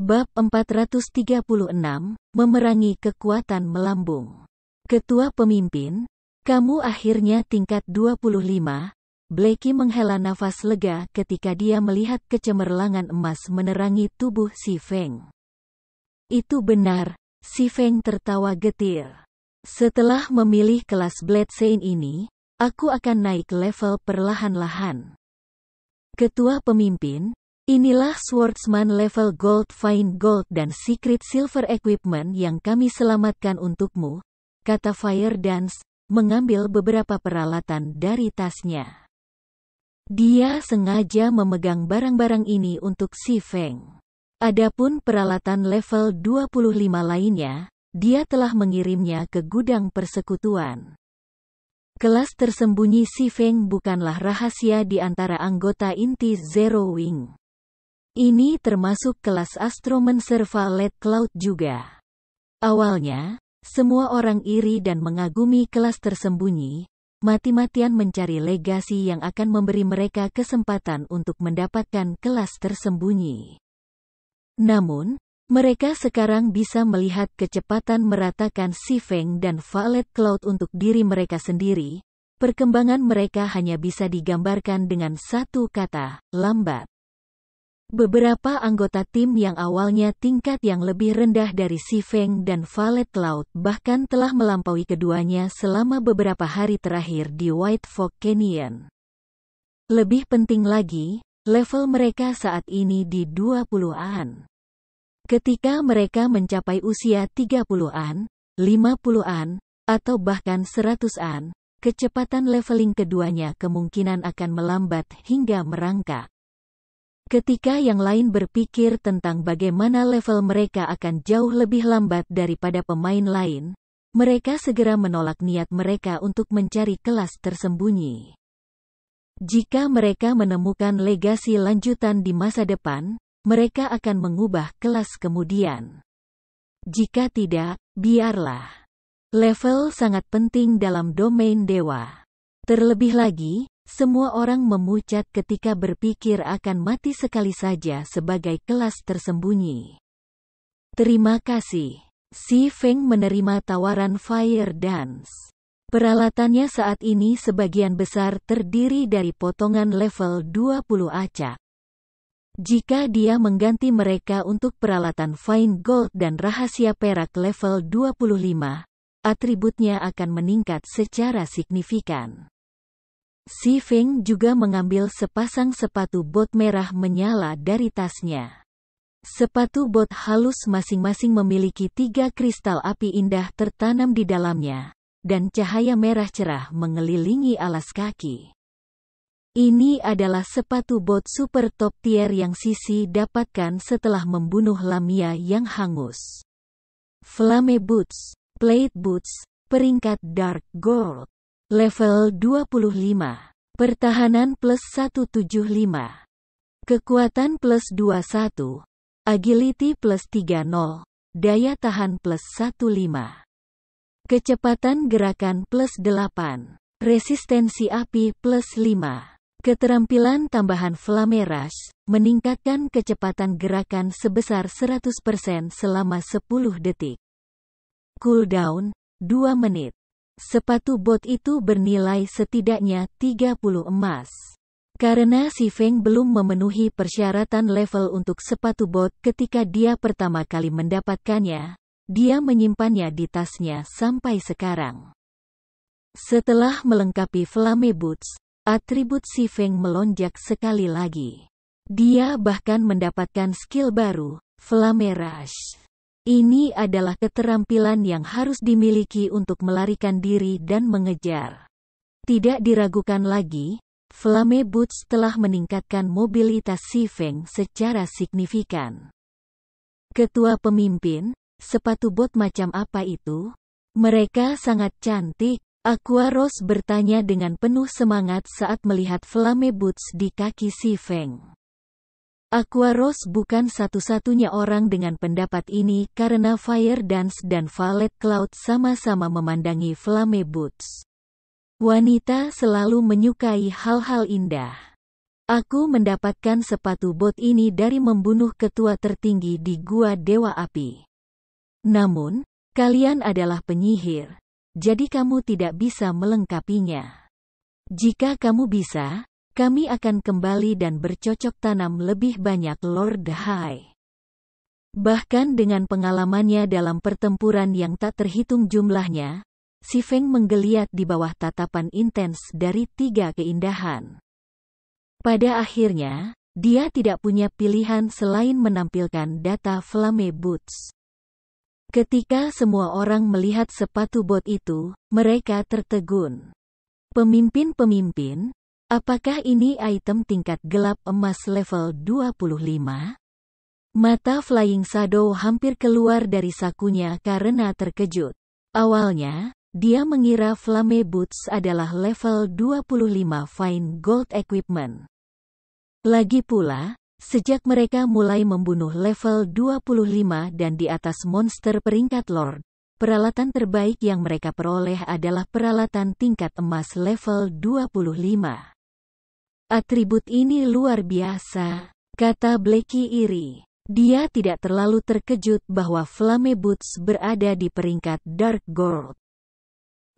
Bab 436, Memerangi Kekuatan Melambung. Ketua Pemimpin, kamu akhirnya tingkat 25. Blackie menghela nafas lega ketika dia melihat kecemerlangan emas menerangi tubuh si Feng. Itu benar, si Feng tertawa getir. Setelah memilih kelas Blade Saint ini, aku akan naik level perlahan-lahan. Ketua Pemimpin, inilah Swordsman level Gold, Fine Gold dan Secret Silver Equipment yang kami selamatkan untukmu, kata Fire Dance, mengambil beberapa peralatan dari tasnya. Dia sengaja memegang barang-barang ini untuk si Feng. Adapun peralatan level 25 lainnya, dia telah mengirimnya ke gudang persekutuan. Kelas tersembunyi si Feng bukanlah rahasia di antara anggota inti Zero Wing. Ini termasuk kelas Astromancer Violet Cloud juga. Awalnya, semua orang iri dan mengagumi kelas tersembunyi, mati-matian mencari legasi yang akan memberi mereka kesempatan untuk mendapatkan kelas tersembunyi. Namun, mereka sekarang bisa melihat kecepatan meratakan si Feng dan Violet Cloud untuk diri mereka sendiri. Perkembangan mereka hanya bisa digambarkan dengan satu kata, lambat. Beberapa anggota tim yang awalnya tingkat yang lebih rendah dari si Feng dan Violet Cloud bahkan telah melampaui keduanya selama beberapa hari terakhir di White Fog Canyon. Lebih penting lagi, level mereka saat ini di 20-an. Ketika mereka mencapai usia 30-an, 50-an, atau bahkan 100-an, kecepatan leveling keduanya kemungkinan akan melambat hingga merangkak. Ketika yang lain berpikir tentang bagaimana level mereka akan jauh lebih lambat daripada pemain lain, mereka segera menolak niat mereka untuk mencari kelas tersembunyi. Jika mereka menemukan legasi lanjutan di masa depan, mereka akan mengubah kelas kemudian. Jika tidak, biarlah. Level sangat penting dalam domain dewa. Terlebih lagi, semua orang memucat ketika berpikir akan mati sekali saja sebagai kelas tersembunyi. Terima kasih. Si Feng menerima tawaran Fire Dance. Peralatannya saat ini sebagian besar terdiri dari potongan level 20 acak. Jika dia mengganti mereka untuk peralatan Fine Gold dan rahasia perak level 25, atributnya akan meningkat secara signifikan. Si Feng juga mengambil sepasang sepatu bot merah menyala dari tasnya. Sepatu bot halus masing-masing memiliki 3 kristal api indah tertanam di dalamnya, dan cahaya merah cerah mengelilingi alas kaki. Ini adalah sepatu bot super top tier yang Sisi dapatkan setelah membunuh Lamia yang hangus. Flame Boots, Plate Boots, peringkat Dark Gold. Level 25. Pertahanan plus 175. Kekuatan plus 21. Agility plus 30. Daya tahan plus 15. Kecepatan gerakan plus 8. Resistensi api plus 5. Keterampilan tambahan Flame Rush, meningkatkan kecepatan gerakan sebesar 100% selama 10 detik. Cooldown, 2 menit. Sepatu bot itu bernilai setidaknya 30 emas. Karena si Feng belum memenuhi persyaratan level untuk sepatu bot ketika dia pertama kali mendapatkannya, dia menyimpannya di tasnya sampai sekarang. Setelah melengkapi Flame Boots, atribut si Feng melonjak sekali lagi. Dia bahkan mendapatkan skill baru, Flame Rush. Ini adalah keterampilan yang harus dimiliki untuk melarikan diri dan mengejar. Tidak diragukan lagi, Flame Boots telah meningkatkan mobilitas si Feng secara signifikan. Ketua Pemimpin, sepatu bot macam apa itu? Mereka sangat cantik. Aqua Rose bertanya dengan penuh semangat saat melihat Flame Boots di kaki si Feng. Aqua Rose bukan satu-satunya orang dengan pendapat ini karena Fire Dance dan Violet Cloud sama-sama memandangi Flame Boots. Wanita selalu menyukai hal-hal indah. Aku mendapatkan sepatu bot ini dari membunuh ketua tertinggi di Gua Dewa Api. Namun, kalian adalah penyihir, jadi kamu tidak bisa melengkapinya. Jika kamu bisa, kami akan kembali dan bercocok tanam lebih banyak Lord Hai. Bahkan dengan pengalamannya dalam pertempuran yang tak terhitung jumlahnya, Si Feng menggeliat di bawah tatapan intens dari 3 keindahan. Pada akhirnya, dia tidak punya pilihan selain menampilkan data Flame Boots. Ketika semua orang melihat sepatu bot itu, mereka tertegun. Pemimpin-pemimpin, apakah ini item tingkat gelap emas level 25? Mata Flying Shadow hampir keluar dari sakunya karena terkejut. Awalnya, dia mengira Flame Boots adalah level 25 Fine Gold Equipment. Lagi pula, sejak mereka mulai membunuh level 25 dan di atas monster peringkat Lord, peralatan terbaik yang mereka peroleh adalah peralatan tingkat emas level 25. Atribut ini luar biasa, kata Blackie iri. Dia tidak terlalu terkejut bahwa Flame Boots berada di peringkat Dark Gold.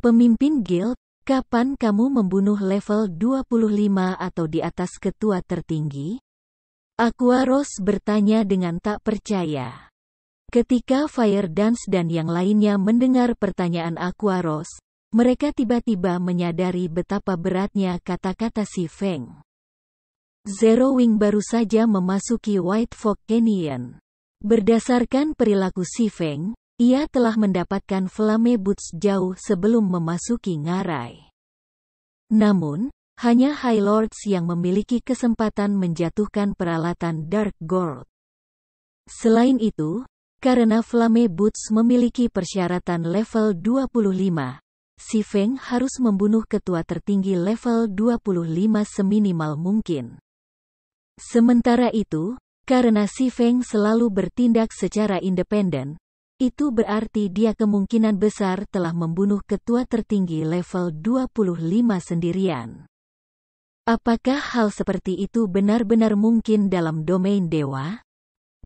Pemimpin guild, kapan kamu membunuh level 25 atau di atas ketua tertinggi? Aquaros bertanya dengan tak percaya. Ketika Fire Dance dan yang lainnya mendengar pertanyaan Aquaros, mereka tiba-tiba menyadari betapa beratnya kata-kata Si Feng. Zero Wing baru saja memasuki White Fork Canyon. Berdasarkan perilaku Si Feng, ia telah mendapatkan Flame Boots jauh sebelum memasuki ngarai. Namun, hanya High Lords yang memiliki kesempatan menjatuhkan peralatan Dark Gold. Selain itu, karena Flame Boots memiliki persyaratan level 25, Si Feng harus membunuh ketua tertinggi level 25 seminimal mungkin. Sementara itu, karena Si Feng selalu bertindak secara independen, itu berarti dia kemungkinan besar telah membunuh ketua tertinggi level 25 sendirian. Apakah hal seperti itu benar-benar mungkin dalam domain dewa?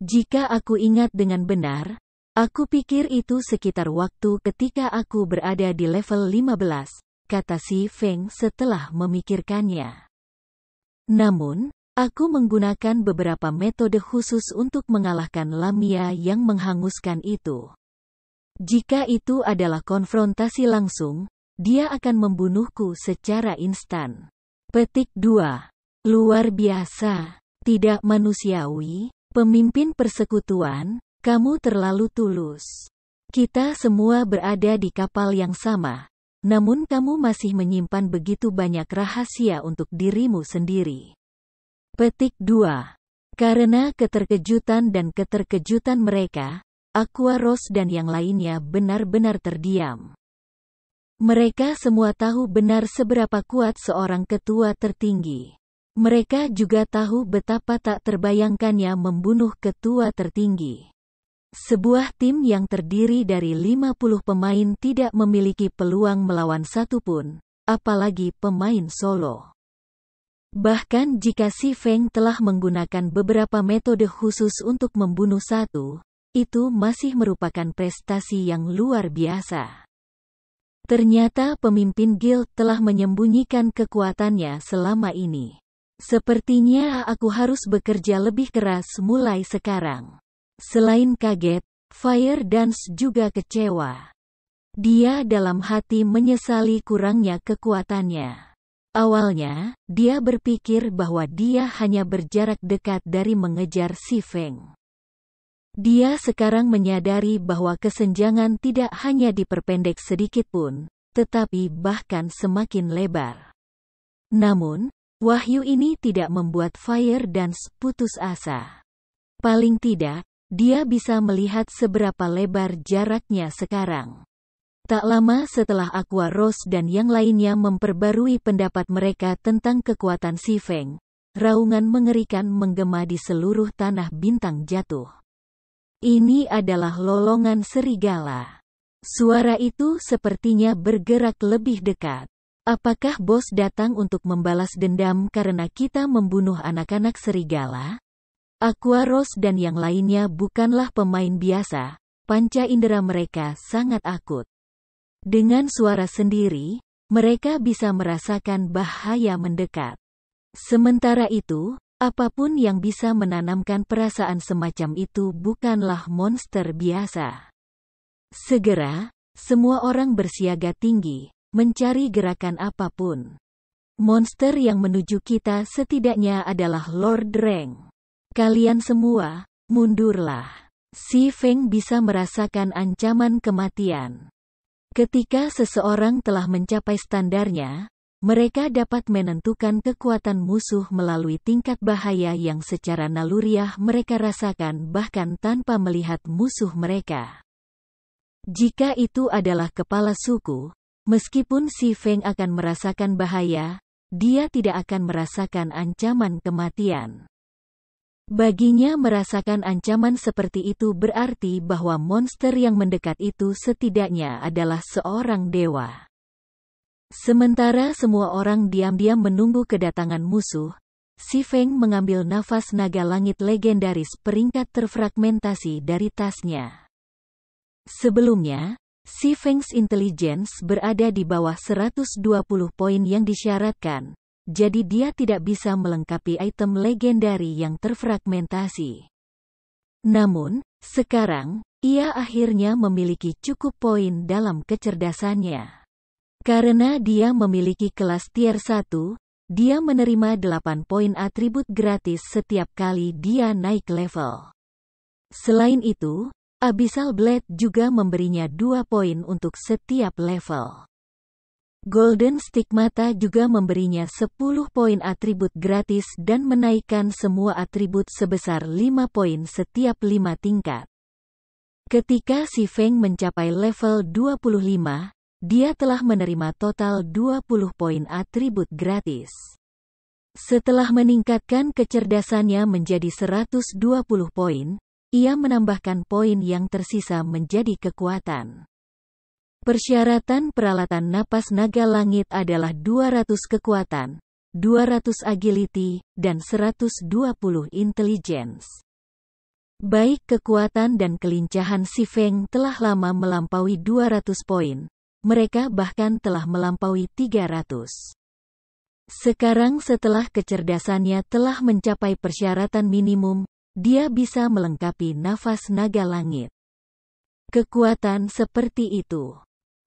Jika aku ingat dengan benar, aku pikir itu sekitar waktu ketika aku berada di level 15, kata Si Feng setelah memikirkannya. Namun, aku menggunakan beberapa metode khusus untuk mengalahkan Lamia yang menghanguskan itu. Jika itu adalah konfrontasi langsung, dia akan membunuhku secara instan. Petik 2. Luar biasa. Tidak manusiawi. Pemimpin persekutuan, kamu terlalu tulus. Kita semua berada di kapal yang sama, namun kamu masih menyimpan begitu banyak rahasia untuk dirimu sendiri. Petik 2. Karena keterkejutan dan keterkejutan mereka, Aquaros dan yang lainnya benar-benar terdiam. Mereka semua tahu benar seberapa kuat seorang ketua tertinggi. Mereka juga tahu betapa tak terbayangkannya membunuh ketua tertinggi. Sebuah tim yang terdiri dari 50 pemain tidak memiliki peluang melawan satupun, apalagi pemain solo. Bahkan jika Si Feng telah menggunakan beberapa metode khusus untuk membunuh satu, itu masih merupakan prestasi yang luar biasa. Ternyata pemimpin guild telah menyembunyikan kekuatannya selama ini. Sepertinya aku harus bekerja lebih keras mulai sekarang. Selain kaget, Fire Dance juga kecewa. Dia dalam hati menyesali kurangnya kekuatannya. Awalnya, dia berpikir bahwa dia hanya berjarak dekat dari mengejar Si Feng. Dia sekarang menyadari bahwa kesenjangan tidak hanya diperpendek sedikit pun, tetapi bahkan semakin lebar. Namun, wahyu ini tidak membuat Fire Dance putus asa. Paling tidak, dia bisa melihat seberapa lebar jaraknya sekarang. Tak lama setelah Aquaros dan yang lainnya memperbarui pendapat mereka tentang kekuatan Si Feng, raungan mengerikan menggema di seluruh tanah bintang jatuh. Ini adalah lolongan serigala. Suara itu sepertinya bergerak lebih dekat. Apakah bos datang untuk membalas dendam karena kita membunuh anak-anak serigala? Aquaros dan yang lainnya bukanlah pemain biasa, panca indera mereka sangat akut. Dengan suara sendiri, mereka bisa merasakan bahaya mendekat. Sementara itu, apapun yang bisa menanamkan perasaan semacam itu bukanlah monster biasa. Segera, semua orang bersiaga tinggi, mencari gerakan apapun. Monster yang menuju kita setidaknya adalah Lord Reng. Kalian semua, mundurlah. Si Feng bisa merasakan ancaman kematian. Ketika seseorang telah mencapai standarnya, mereka dapat menentukan kekuatan musuh melalui tingkat bahaya yang secara naluriah mereka rasakan bahkan tanpa melihat musuh mereka. Jika itu adalah kepala suku, meskipun si Feng akan merasakan bahaya, dia tidak akan merasakan ancaman kematian. Baginya merasakan ancaman seperti itu berarti bahwa monster yang mendekat itu setidaknya adalah seorang dewa. Sementara semua orang diam-diam menunggu kedatangan musuh, si Feng mengambil nafas naga langit legendaris peringkat terfragmentasi dari tasnya. Sebelumnya, si Feng's intelligence berada di bawah 120 poin yang disyaratkan. Jadi dia tidak bisa melengkapi item legendari yang terfragmentasi. Namun, sekarang, ia akhirnya memiliki cukup poin dalam kecerdasannya. Karena dia memiliki kelas tier 1, dia menerima 8 poin atribut gratis setiap kali dia naik level. Selain itu, Abyssal Blade juga memberinya 2 poin untuk setiap level. Golden Stigmata juga memberinya 10 poin atribut gratis dan menaikkan semua atribut sebesar 5 poin setiap 5 tingkat. Ketika si Feng mencapai level 25, dia telah menerima total 20 poin atribut gratis. Setelah meningkatkan kecerdasannya menjadi 120 poin, ia menambahkan poin yang tersisa menjadi kekuatan. Persyaratan peralatan napas naga langit adalah 200 kekuatan, 200 agility, dan 120 intelligence. Baik kekuatan dan kelincahan si Feng telah lama melampaui 200 poin, mereka bahkan telah melampaui 300. Sekarang setelah kecerdasannya telah mencapai persyaratan minimum, dia bisa melengkapi nafas naga langit. Kekuatan seperti itu.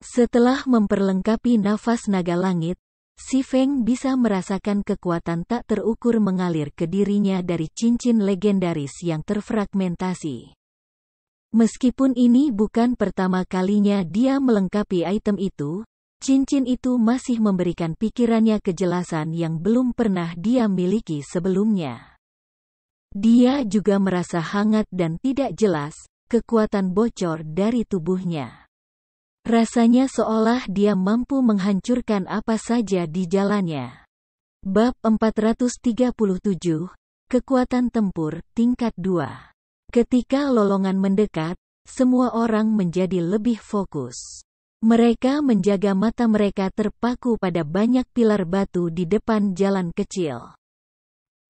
Setelah memperlengkapi nafas naga langit, si Feng bisa merasakan kekuatan tak terukur mengalir ke dirinya dari cincin legendaris yang terfragmentasi. Meskipun ini bukan pertama kalinya dia melengkapi item itu, cincin itu masih memberikan pikirannya kejelasan yang belum pernah dia miliki sebelumnya. Dia juga merasa hangat dan tidak jelas, kekuatan bocor dari tubuhnya. Rasanya seolah dia mampu menghancurkan apa saja di jalannya. Bab 437, Kekuatan Tempur, Tingkat 2. Ketika lolongan mendekat, semua orang menjadi lebih fokus. Mereka menjaga mata mereka terpaku pada banyak pilar batu di depan jalan kecil.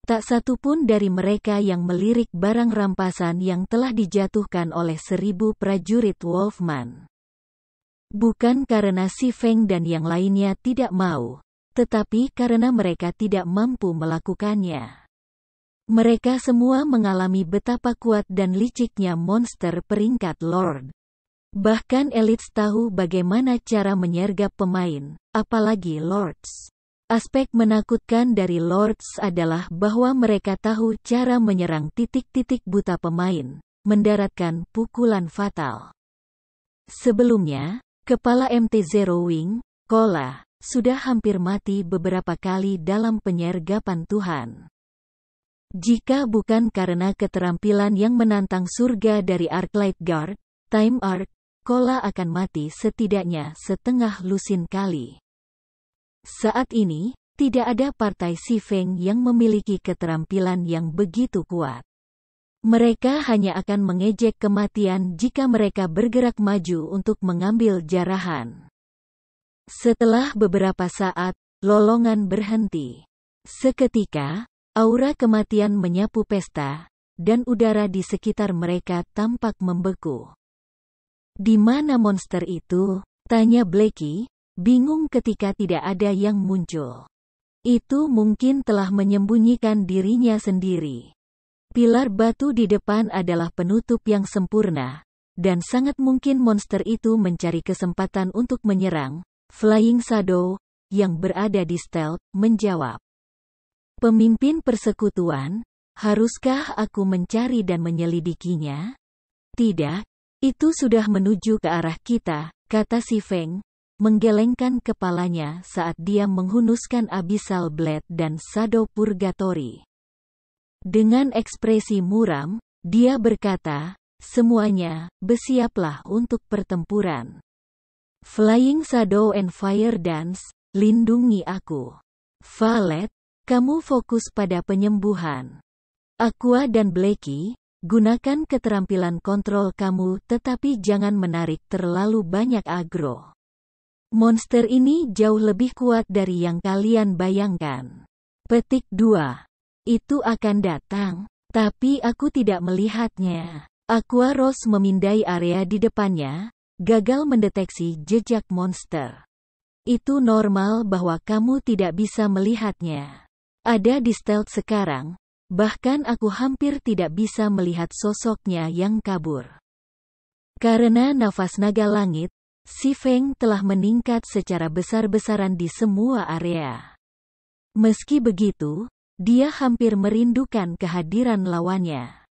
Tak satu pun dari mereka yang melirik barang rampasan yang telah dijatuhkan oleh 1000 prajurit Wolfman. Bukan karena si Feng dan yang lainnya tidak mau, tetapi karena mereka tidak mampu melakukannya. Mereka semua mengalami betapa kuat dan liciknya monster peringkat Lord. Bahkan elites tahu bagaimana cara menyergap pemain, apalagi Lords. Aspek menakutkan dari Lords adalah bahwa mereka tahu cara menyerang titik-titik buta pemain, mendaratkan pukulan fatal. Sebelumnya, Kepala MT Zero Wing, Kola, sudah hampir mati beberapa kali dalam penyergapan Tuhan. Jika bukan karena keterampilan yang menantang surga dari Arclight Guard, Time Arc, Kola akan mati setidaknya setengah lusin kali. Saat ini, tidak ada partai si Feng yang memiliki keterampilan yang begitu kuat. Mereka hanya akan mengejek kematian jika mereka bergerak maju untuk mengambil jarahan. Setelah beberapa saat, lolongan berhenti. Seketika, aura kematian menyapu pesta, dan udara di sekitar mereka tampak membeku. "Di mana monster itu?" tanya Blackie, bingung ketika tidak ada yang muncul. Itu mungkin telah menyembunyikan dirinya sendiri. Pilar batu di depan adalah penutup yang sempurna, dan sangat mungkin monster itu mencari kesempatan untuk menyerang. Flying Shadow, yang berada di stealth, menjawab. "Pemimpin persekutuan, haruskah aku mencari dan menyelidikinya?" "Tidak, itu sudah menuju ke arah kita," kata si Feng, menggelengkan kepalanya saat dia menghunuskan Abyssal Blade dan Shadow Purgatory. Dengan ekspresi muram, dia berkata, "Semuanya, bersiaplah untuk pertempuran. Flying Shadow and Fire Dance, lindungi aku. Valet, kamu fokus pada penyembuhan. Aqua dan Blackie, gunakan keterampilan kontrol kamu tetapi jangan menarik terlalu banyak agro. Monster ini jauh lebih kuat dari yang kalian bayangkan." Petik 2. "Itu akan datang, tapi aku tidak melihatnya." Aqua Rose memindai area di depannya, gagal mendeteksi jejak monster. "Itu normal bahwa kamu tidak bisa melihatnya. Ada di stealth sekarang, bahkan aku hampir tidak bisa melihat sosoknya yang kabur." Karena nafas naga langit, si Feng telah meningkat secara besar-besaran di semua area. Meski begitu, dia hampir merindukan kehadiran lawannya.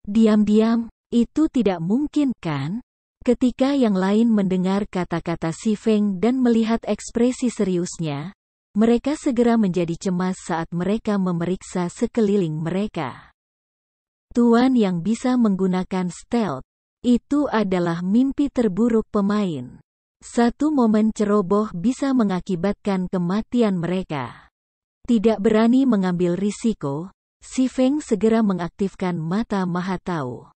"Diam-diam, itu tidak mungkin, kan?" Ketika yang lain mendengar kata-kata si Feng dan melihat ekspresi seriusnya, mereka segera menjadi cemas saat mereka memeriksa sekeliling mereka. Tuan yang bisa menggunakan stealth, itu adalah mimpi terburuk pemain. Satu momen ceroboh bisa mengakibatkan kematian mereka. Tidak berani mengambil risiko, si Feng segera mengaktifkan mata Maha Tahu.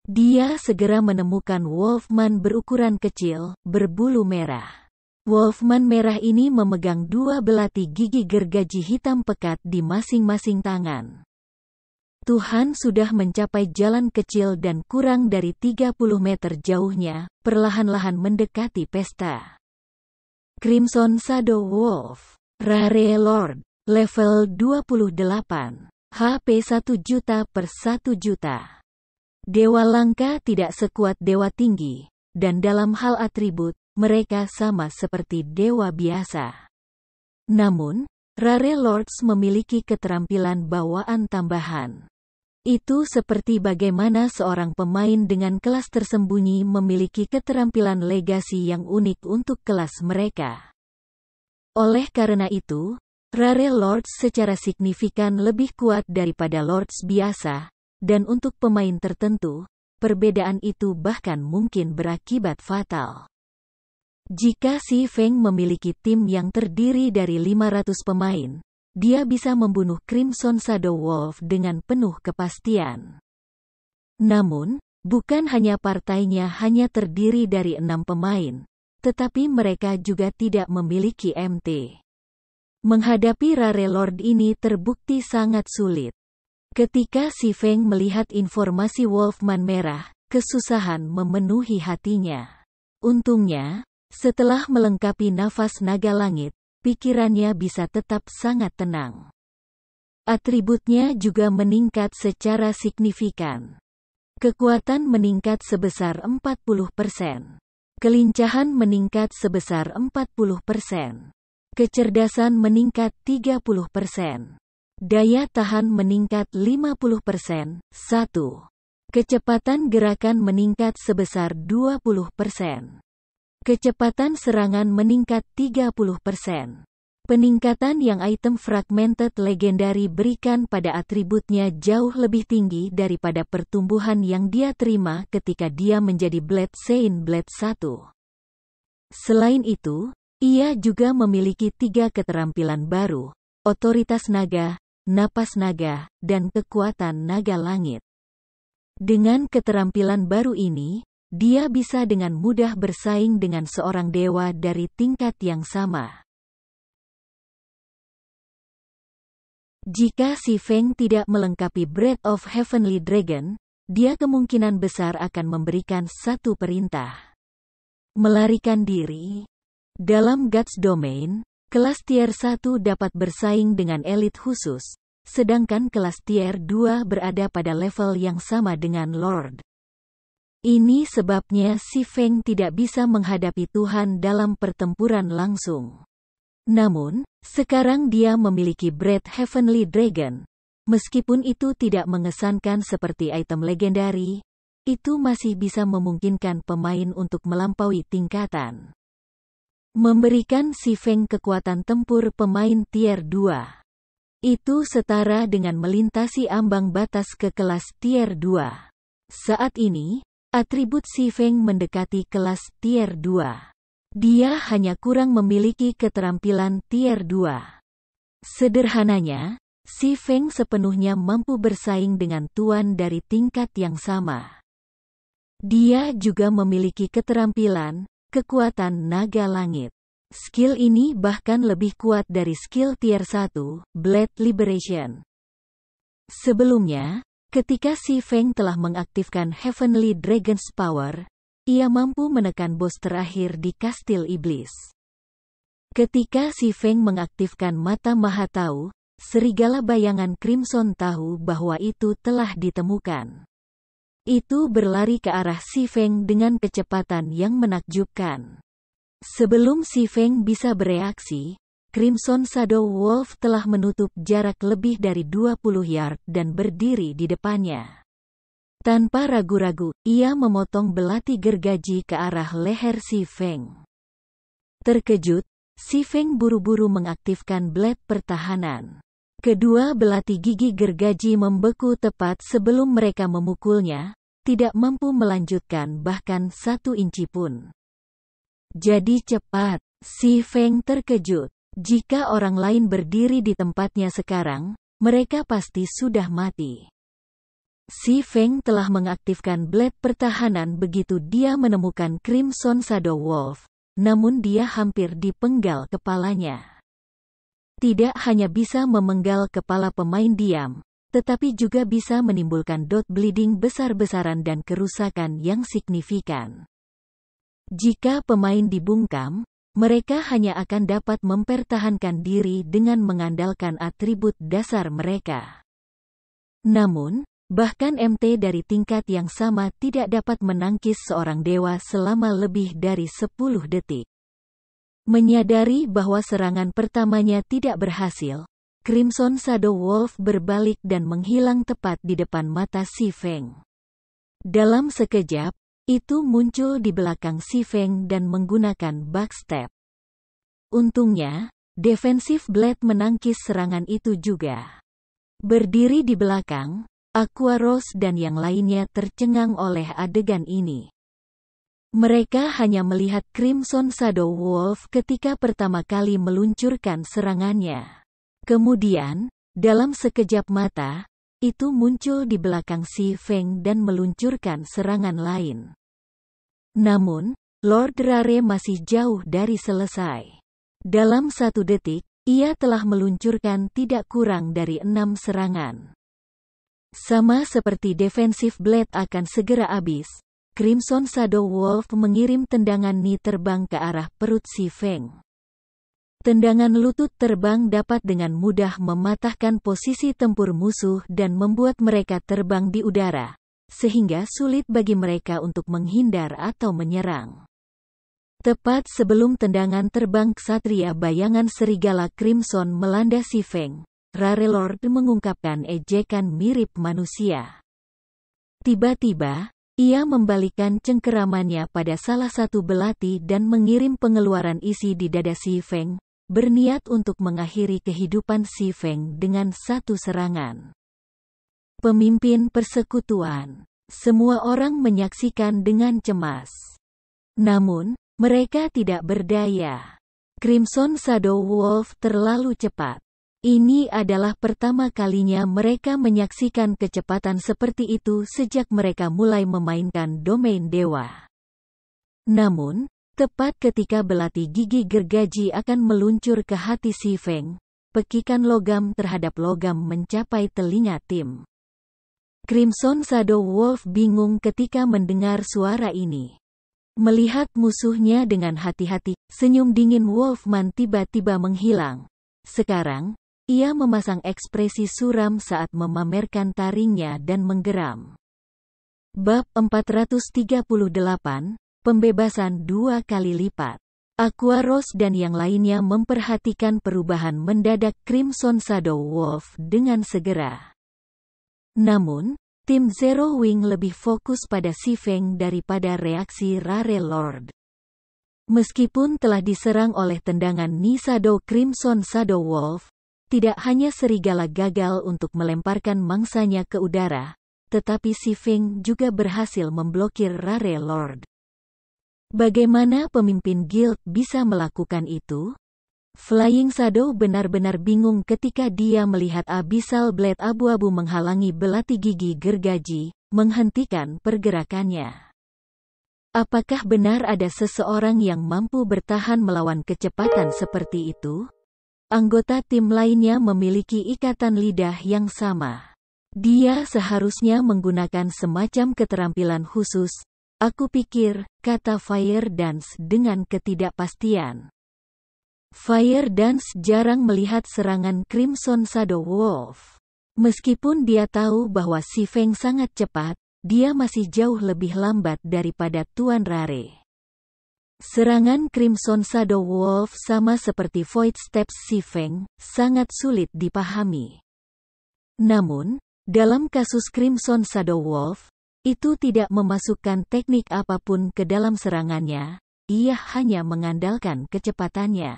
Dia segera menemukan Wolfman berukuran kecil, berbulu merah. Wolfman merah ini memegang dua belati gigi gergaji hitam pekat di masing-masing tangan. Tuhan sudah mencapai jalan kecil dan kurang dari 30 meter jauhnya, perlahan-lahan mendekati pesta. Crimson Shadow Wolf, Rare Lord, level 28, HP 1 juta per 1 juta. Dewa langka tidak sekuat dewa tinggi, dan dalam hal atribut, mereka sama seperti dewa biasa. Namun, Rare Lords memiliki keterampilan bawaan tambahan. Itu seperti bagaimana seorang pemain dengan kelas tersembunyi memiliki keterampilan legasi yang unik untuk kelas mereka. Oleh karena itu, Rare Lords secara signifikan lebih kuat daripada Lords biasa, dan untuk pemain tertentu, perbedaan itu bahkan mungkin berakibat fatal. Jika si Feng memiliki tim yang terdiri dari 500 pemain, dia bisa membunuh Crimson Shadow Wolf dengan penuh kepastian. Namun, bukan hanya partainya hanya terdiri dari 6 pemain, tetapi mereka juga tidak memiliki MT. Menghadapi Rare Lord ini terbukti sangat sulit. Ketika si Feng melihat informasi Wolfman merah, kesusahan memenuhi hatinya. Untungnya, setelah melengkapi nafas naga langit, pikirannya bisa tetap sangat tenang. Atributnya juga meningkat secara signifikan. Kekuatan meningkat sebesar 40%. Kelincahan meningkat sebesar 40%. Kecerdasan meningkat 30%. Daya tahan meningkat 50%. 1. Kecepatan gerakan meningkat sebesar 20%. Kecepatan serangan meningkat 30%. Peningkatan yang item Fragmented Legendary berikan pada atributnya jauh lebih tinggi daripada pertumbuhan yang dia terima ketika dia menjadi Blade Saint Blade 1. Selain itu, ia juga memiliki 3 keterampilan baru: Otoritas Naga, Napas Naga, dan Kekuatan Naga Langit. Dengan keterampilan baru ini, dia bisa dengan mudah bersaing dengan seorang dewa dari tingkat yang sama. Jika Si Feng tidak melengkapi Breath of Heavenly Dragon, dia kemungkinan besar akan memberikan satu perintah. Melarikan diri. Dalam God's Domain, kelas tier 1 dapat bersaing dengan elit khusus, sedangkan kelas tier 2 berada pada level yang sama dengan Lord. Ini sebabnya Si Feng tidak bisa menghadapi Tuhan dalam pertempuran langsung. Namun, sekarang dia memiliki Breath Heavenly Dragon. Meskipun itu tidak mengesankan seperti item legendari, itu masih bisa memungkinkan pemain untuk melampaui tingkatan. Memberikan Si Feng kekuatan tempur pemain tier 2. Itu setara dengan melintasi ambang batas ke kelas tier 2. Saat ini, atribut Si Feng mendekati kelas tier 2. Dia hanya kurang memiliki keterampilan tier 2. Sederhananya, Si Feng sepenuhnya mampu bersaing dengan tuan dari tingkat yang sama. Dia juga memiliki keterampilan, kekuatan naga langit. Skill ini bahkan lebih kuat dari skill tier 1, Blade Liberation. Sebelumnya, ketika Si Feng telah mengaktifkan Heavenly Dragon's Power, ia mampu menekan bos terakhir di Kastil Iblis. Ketika Si Feng mengaktifkan Mata Maha Tahu, serigala bayangan Crimson tahu bahwa itu telah ditemukan. Itu berlari ke arah Si Feng dengan kecepatan yang menakjubkan. Sebelum Si Feng bisa bereaksi, Crimson Shadow Wolf telah menutup jarak lebih dari 20 yard dan berdiri di depannya. Tanpa ragu-ragu, ia memotong belati gergaji ke arah leher Si Feng. Terkejut, Si Feng buru-buru mengaktifkan blade pertahanan. Kedua belati gigi gergaji membeku tepat sebelum mereka memukulnya, tidak mampu melanjutkan bahkan 1 inci pun. Jadi cepat, Si Feng terkejut. Jika orang lain berdiri di tempatnya sekarang, mereka pasti sudah mati. Si Feng telah mengaktifkan blade pertahanan begitu dia menemukan Crimson Shadow Wolf, namun dia hampir dipenggal kepalanya. Tidak hanya bisa memenggal kepala pemain diam, tetapi juga bisa menimbulkan dot bleeding besar-besaran dan kerusakan yang signifikan. Jika pemain dibungkam, mereka hanya akan dapat mempertahankan diri dengan mengandalkan atribut dasar mereka. Namun, bahkan MT dari tingkat yang sama tidak dapat menangkis seorang dewa selama lebih dari 10 detik. Menyadari bahwa serangan pertamanya tidak berhasil, Crimson Shadow Wolf berbalik dan menghilang tepat di depan mata Si Feng. Dalam sekejap, itu muncul di belakang Si Feng dan menggunakan backstep. Untungnya, Defensive Blade menangkis serangan itu juga. Berdiri di belakang, Aqua Rose dan yang lainnya tercengang oleh adegan ini. Mereka hanya melihat Crimson Shadow Wolf ketika pertama kali meluncurkan serangannya. Kemudian, dalam sekejap mata, itu muncul di belakang Si Feng dan meluncurkan serangan lain. Namun, Lord Rare masih jauh dari selesai. Dalam 1 detik, ia telah meluncurkan tidak kurang dari 6 serangan. Sama seperti Defensive Blade akan segera habis, Crimson Shadow Wolf mengirim tendangan Ni terbang ke arah perut Si Feng. Tendangan lutut terbang dapat dengan mudah mematahkan posisi tempur musuh dan membuat mereka terbang di udara, sehingga sulit bagi mereka untuk menghindar atau menyerang. Tepat sebelum tendangan terbang Ksatria bayangan serigala Crimson melanda Si Feng, Rare Lord mengungkapkan ejekan mirip manusia. Tiba-tiba, ia membalikkan cengkeramannya pada salah satu belati dan mengirim pengeluaran isi di dada Si Feng, berniat untuk mengakhiri kehidupan Si Feng dengan 1 serangan. Pemimpin persekutuan. Semua orang menyaksikan dengan cemas. Namun, mereka tidak berdaya. Crimson Shadow Wolf terlalu cepat. Ini adalah pertama kalinya mereka menyaksikan kecepatan seperti itu sejak mereka mulai memainkan domain dewa. Namun, tepat ketika belati gigi gergaji akan meluncur ke hati Si Feng, pekikan logam terhadap logam mencapai telinga tim. Crimson Shadow Wolf bingung ketika mendengar suara ini. Melihat musuhnya dengan hati-hati, senyum dingin Wolfman tiba-tiba menghilang. Sekarang, ia memasang ekspresi suram saat memamerkan taringnya dan menggeram. Bab 438, Pembebasan 2 kali lipat. Aqua Rose dan yang lainnya memperhatikan perubahan mendadak Crimson Shadow Wolf dengan segera. Namun, tim Zero Wing lebih fokus pada Si Feng daripada reaksi Rare Lord. Meskipun telah diserang oleh tendangan Ni Shadow Crimson Shadow Wolf, tidak hanya serigala gagal untuk melemparkan mangsanya ke udara, tetapi Si Feng juga berhasil memblokir Rare Lord. Bagaimana pemimpin guild bisa melakukan itu? Flying Shadow benar-benar bingung ketika dia melihat Abyssal Blade abu-abu menghalangi belati gigi gergaji, menghentikan pergerakannya. Apakah benar ada seseorang yang mampu bertahan melawan kecepatan seperti itu? Anggota tim lainnya memiliki ikatan lidah yang sama. Dia seharusnya menggunakan semacam keterampilan khusus. Aku pikir, kata Fire Dance dengan ketidakpastian. Fire Dance jarang melihat serangan Crimson Shadow Wolf. Meskipun dia tahu bahwa Si Feng sangat cepat, dia masih jauh lebih lambat daripada Tuan Rare. Serangan Crimson Shadow Wolf sama seperti Void Steps Si Feng, sangat sulit dipahami. Namun, dalam kasus Crimson Shadow Wolf, itu tidak memasukkan teknik apapun ke dalam serangannya, ia hanya mengandalkan kecepatannya.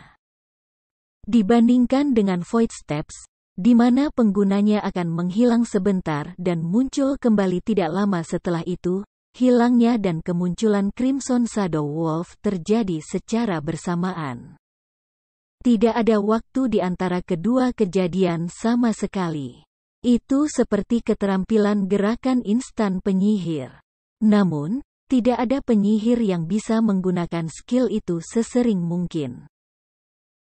Dibandingkan dengan Void Steps, di mana penggunanya akan menghilang sebentar dan muncul kembali tidak lama setelah itu, hilangnya dan kemunculan Crimson Shadow Wolf terjadi secara bersamaan. Tidak ada waktu di antara kedua kejadian sama sekali. Itu seperti keterampilan gerakan instan penyihir. Namun, tidak ada penyihir yang bisa menggunakan skill itu sesering mungkin.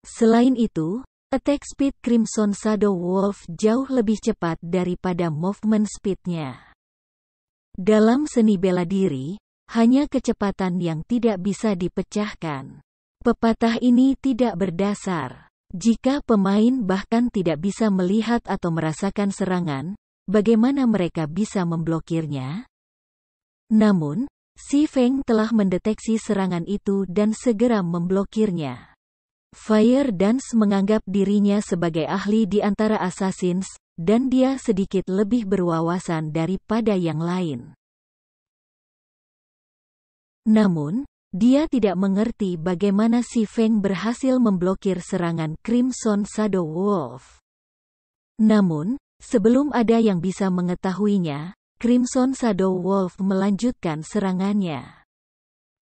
Selain itu, attack speed Crimson Shadow Wolf jauh lebih cepat daripada movement speed-nya. Dalam seni bela diri, hanya kecepatan yang tidak bisa dipecahkan. Pepatah ini tidak berdasar. Jika pemain bahkan tidak bisa melihat atau merasakan serangan, bagaimana mereka bisa memblokirnya? Namun, Si Feng telah mendeteksi serangan itu dan segera memblokirnya. Fire Dance menganggap dirinya sebagai ahli di antara assassins, dan dia sedikit lebih berwawasan daripada yang lain. Namun, dia tidak mengerti bagaimana Si Feng berhasil memblokir serangan Crimson Shadow Wolf. Namun, sebelum ada yang bisa mengetahuinya, Crimson Shadow Wolf melanjutkan serangannya.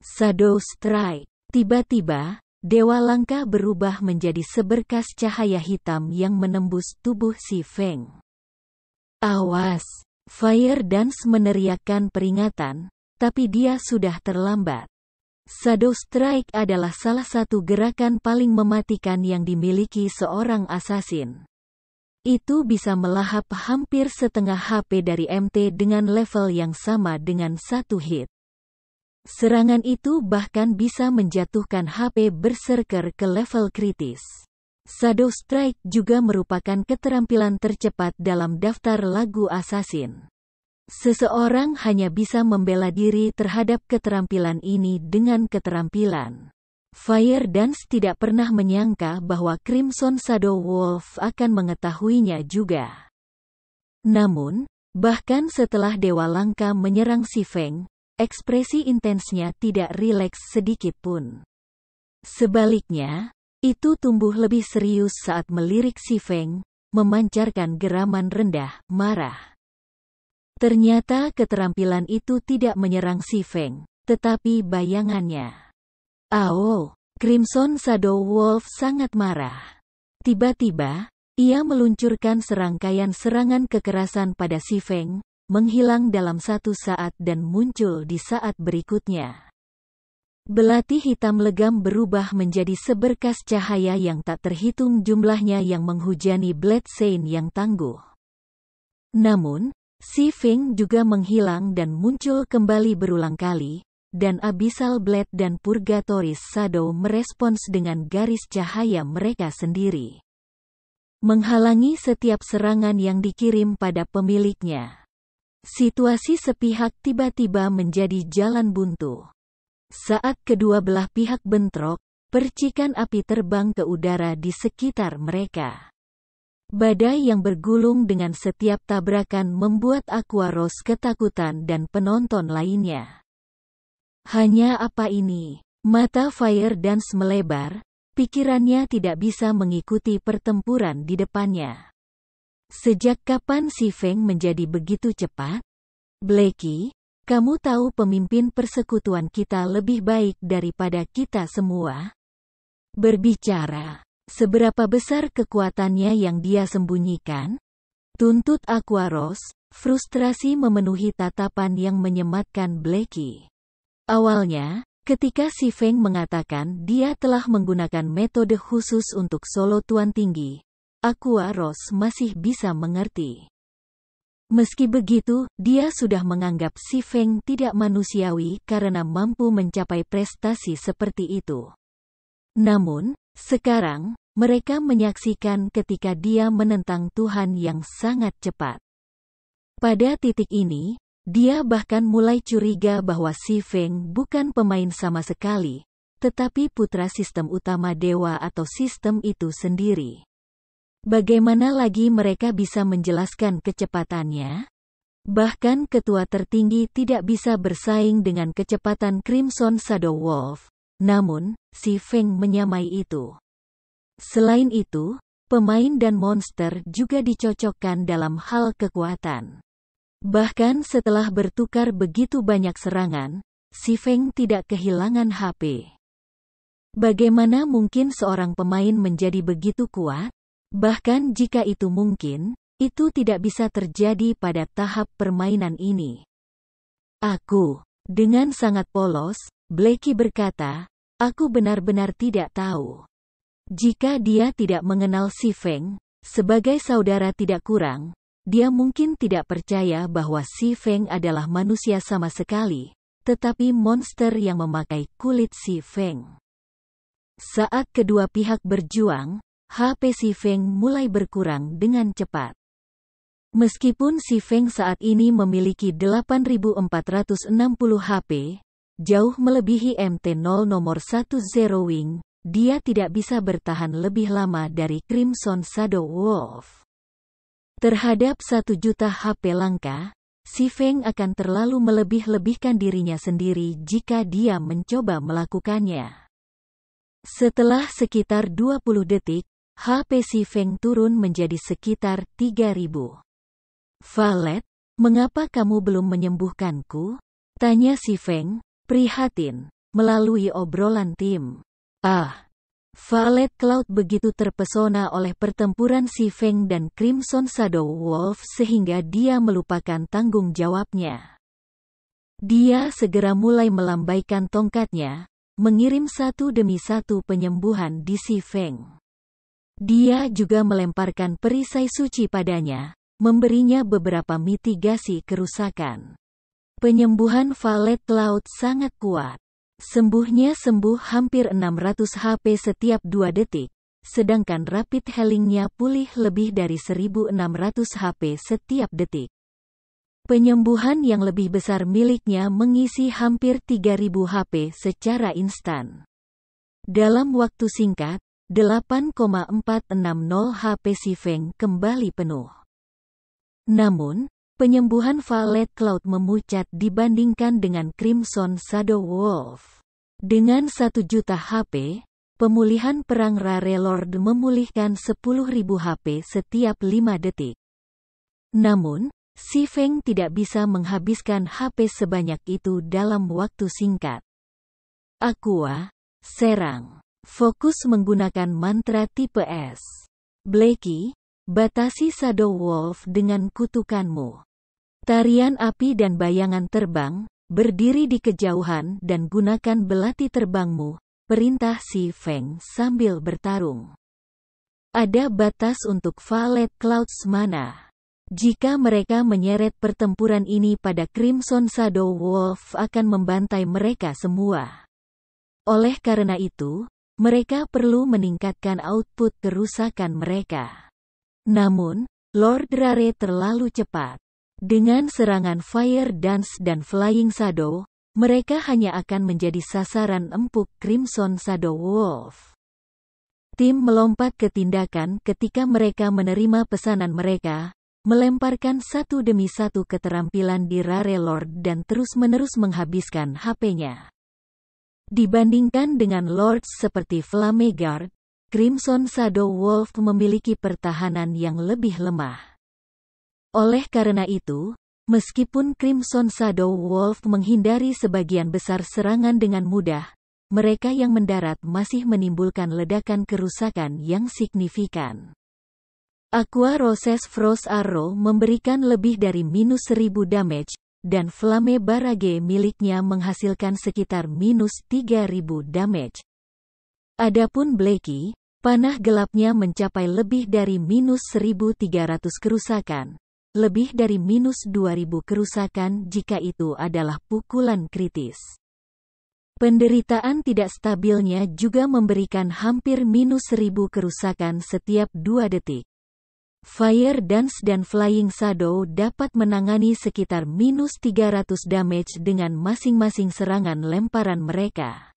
Shadow Strike. Tiba-tiba, Dewa Langka berubah menjadi seberkas cahaya hitam yang menembus tubuh Si Feng. Awas! Fire Dance meneriakkan peringatan, tapi dia sudah terlambat. Shadow Strike adalah salah satu gerakan paling mematikan yang dimiliki seorang assassin. Itu bisa melahap hampir setengah HP dari MT dengan level yang sama dengan satu hit. Serangan itu bahkan bisa menjatuhkan HP Berserker ke level kritis. Shadow Strike juga merupakan keterampilan tercepat dalam daftar lagu assassin. Seseorang hanya bisa membela diri terhadap keterampilan ini dengan keterampilan. Fire Dance tidak pernah menyangka bahwa Crimson Shadow Wolf akan mengetahuinya juga. Namun, bahkan setelah Dewa Langka menyerang Si Feng, ekspresi intensnya tidak rileks sedikit pun. Sebaliknya, itu tumbuh lebih serius saat melirik Si Feng, memancarkan geraman rendah, marah. Ternyata keterampilan itu tidak menyerang Si Feng, tetapi bayangannya. Crimson Shadow Wolf sangat marah. Tiba-tiba, Ia meluncurkan serangkaian serangan kekerasan pada Si Feng, menghilang dalam satu saat dan muncul di saat berikutnya. Belati hitam legam berubah menjadi seberkas cahaya yang tak terhitung jumlahnya yang menghujani Blade Saint yang tangguh. Namun, Si Feng juga menghilang dan muncul kembali berulang kali, dan Abyssal Blade dan Purgatoris Shadow merespons dengan garis cahaya mereka sendiri, menghalangi setiap serangan yang dikirim pada pemiliknya. Situasi sepihak tiba-tiba menjadi jalan buntu. Saat kedua belah pihak bentrok, percikan api terbang ke udara di sekitar mereka. Badai yang bergulung dengan setiap tabrakan membuat Aquaros ketakutan dan penonton lainnya. Hanya apa ini? Mata Fire Dance melebar. Pikirannya tidak bisa mengikuti pertempuran di depannya. Sejak kapan Si Feng menjadi begitu cepat? Blackie, kamu tahu pemimpin persekutuan kita lebih baik daripada kita semua? Berbicara, seberapa besar kekuatannya yang dia sembunyikan? Tuntut Aquaros, frustrasi memenuhi tatapan yang menyematkan Blackie. Awalnya, ketika Si Feng mengatakan dia telah menggunakan metode khusus untuk solo tuan tinggi, Aquaros masih bisa mengerti. Meski begitu, dia sudah menganggap Si Feng tidak manusiawi karena mampu mencapai prestasi seperti itu. Namun, sekarang, mereka menyaksikan ketika dia menentang Tuhan yang sangat cepat. Pada titik ini, dia bahkan mulai curiga bahwa Si Feng bukan pemain sama sekali, tetapi putra sistem utama dewa atau sistem itu sendiri. Bagaimana lagi mereka bisa menjelaskan kecepatannya? Bahkan ketua tertinggi tidak bisa bersaing dengan kecepatan Crimson Shadow Wolf, namun, Si Feng menyamai itu. Selain itu, pemain dan monster juga dicocokkan dalam hal kekuatan. Bahkan setelah bertukar begitu banyak serangan, Si Feng tidak kehilangan HP. Bagaimana mungkin seorang pemain menjadi begitu kuat? Bahkan jika itu mungkin, itu tidak bisa terjadi pada tahap permainan ini. Dengan sangat polos, Blackie berkata, aku benar-benar tidak tahu. Jika dia tidak mengenal Si Feng, sebagai saudara tidak kurang, dia mungkin tidak percaya bahwa Si Feng adalah manusia sama sekali, tetapi monster yang memakai kulit Si Feng. Saat kedua pihak berjuang, HP Si Feng mulai berkurang dengan cepat. Meskipun Si Feng saat ini memiliki 8.460 HP, jauh melebihi MT0 nomor 10 Wing, dia tidak bisa bertahan lebih lama dari Crimson Shadow Wolf. Terhadap 1 juta HP langka, Si Feng akan terlalu melebih-lebihkan dirinya sendiri jika dia mencoba melakukannya. Setelah sekitar 20 detik, HP Si Feng turun menjadi sekitar 3.000. Valet, mengapa kamu belum menyembuhkanku? Tanya Si Feng, prihatin, melalui obrolan tim. Valet Cloud begitu terpesona oleh pertempuran Si Feng dan Crimson Shadow Wolf sehingga dia melupakan tanggung jawabnya. Dia segera mulai melambaikan tongkatnya, mengirim satu demi satu penyembuhan di Si Feng. Dia juga melemparkan perisai suci padanya, memberinya beberapa mitigasi kerusakan. Penyembuhan Valet Cloud sangat kuat. Sembuhnya hampir 600 HP setiap 2 detik, sedangkan rapid healingnya pulih lebih dari 1.600 HP setiap detik. Penyembuhan yang lebih besar miliknya mengisi hampir 3.000 HP secara instan. Dalam waktu singkat, 8,460 HP Si Feng kembali penuh. Namun, penyembuhan Valet Cloud memucat dibandingkan dengan Crimson Shadow Wolf. Dengan 1 juta HP, pemulihan perang Rare Lord memulihkan 10.000 HP setiap 5 detik. Namun, Si Feng tidak bisa menghabiskan HP sebanyak itu dalam waktu singkat. Aqua, serang. Fokus menggunakan mantra tipe S. Blackie, batasi Shadow Wolf dengan kutukanmu. Tarian api dan bayangan terbang, berdiri di kejauhan dan gunakan belati terbangmu, perintah Si Feng sambil bertarung. Ada batas untuk Violet Clouds mana. Jika mereka menyeret pertempuran ini pada Crimson Shadow Wolf akan membantai mereka semua. Oleh karena itu, mereka perlu meningkatkan output kerusakan mereka. Namun, Lord Rare terlalu cepat. Dengan serangan Fire Dance dan Flying Shadow, mereka hanya akan menjadi sasaran empuk Crimson Shadow Wolf. Tim melompat ke tindakan ketika mereka menerima pesanan mereka, melemparkan satu demi satu keterampilan di Rare Lord dan terus-menerus menghabiskan HP-nya. Dibandingkan dengan Lords seperti Flamegard, Crimson Shadow Wolf memiliki pertahanan yang lebih lemah. Oleh karena itu, meskipun Crimson Shadow Wolf menghindari sebagian besar serangan dengan mudah, mereka yang mendarat masih menimbulkan ledakan kerusakan yang signifikan. Aqua Roses Frost Arrow memberikan lebih dari -1000 damage, dan Flame Barrage miliknya menghasilkan sekitar -3000 damage. Adapun Blackie, panah gelapnya mencapai lebih dari -1300 kerusakan, lebih dari -2000 kerusakan jika itu adalah pukulan kritis. Penderitaan tidak stabilnya juga memberikan hampir -1000 kerusakan setiap 2 detik. Fire Dance dan Flying Shadow dapat menangani sekitar -300 damage dengan masing-masing serangan lemparan mereka.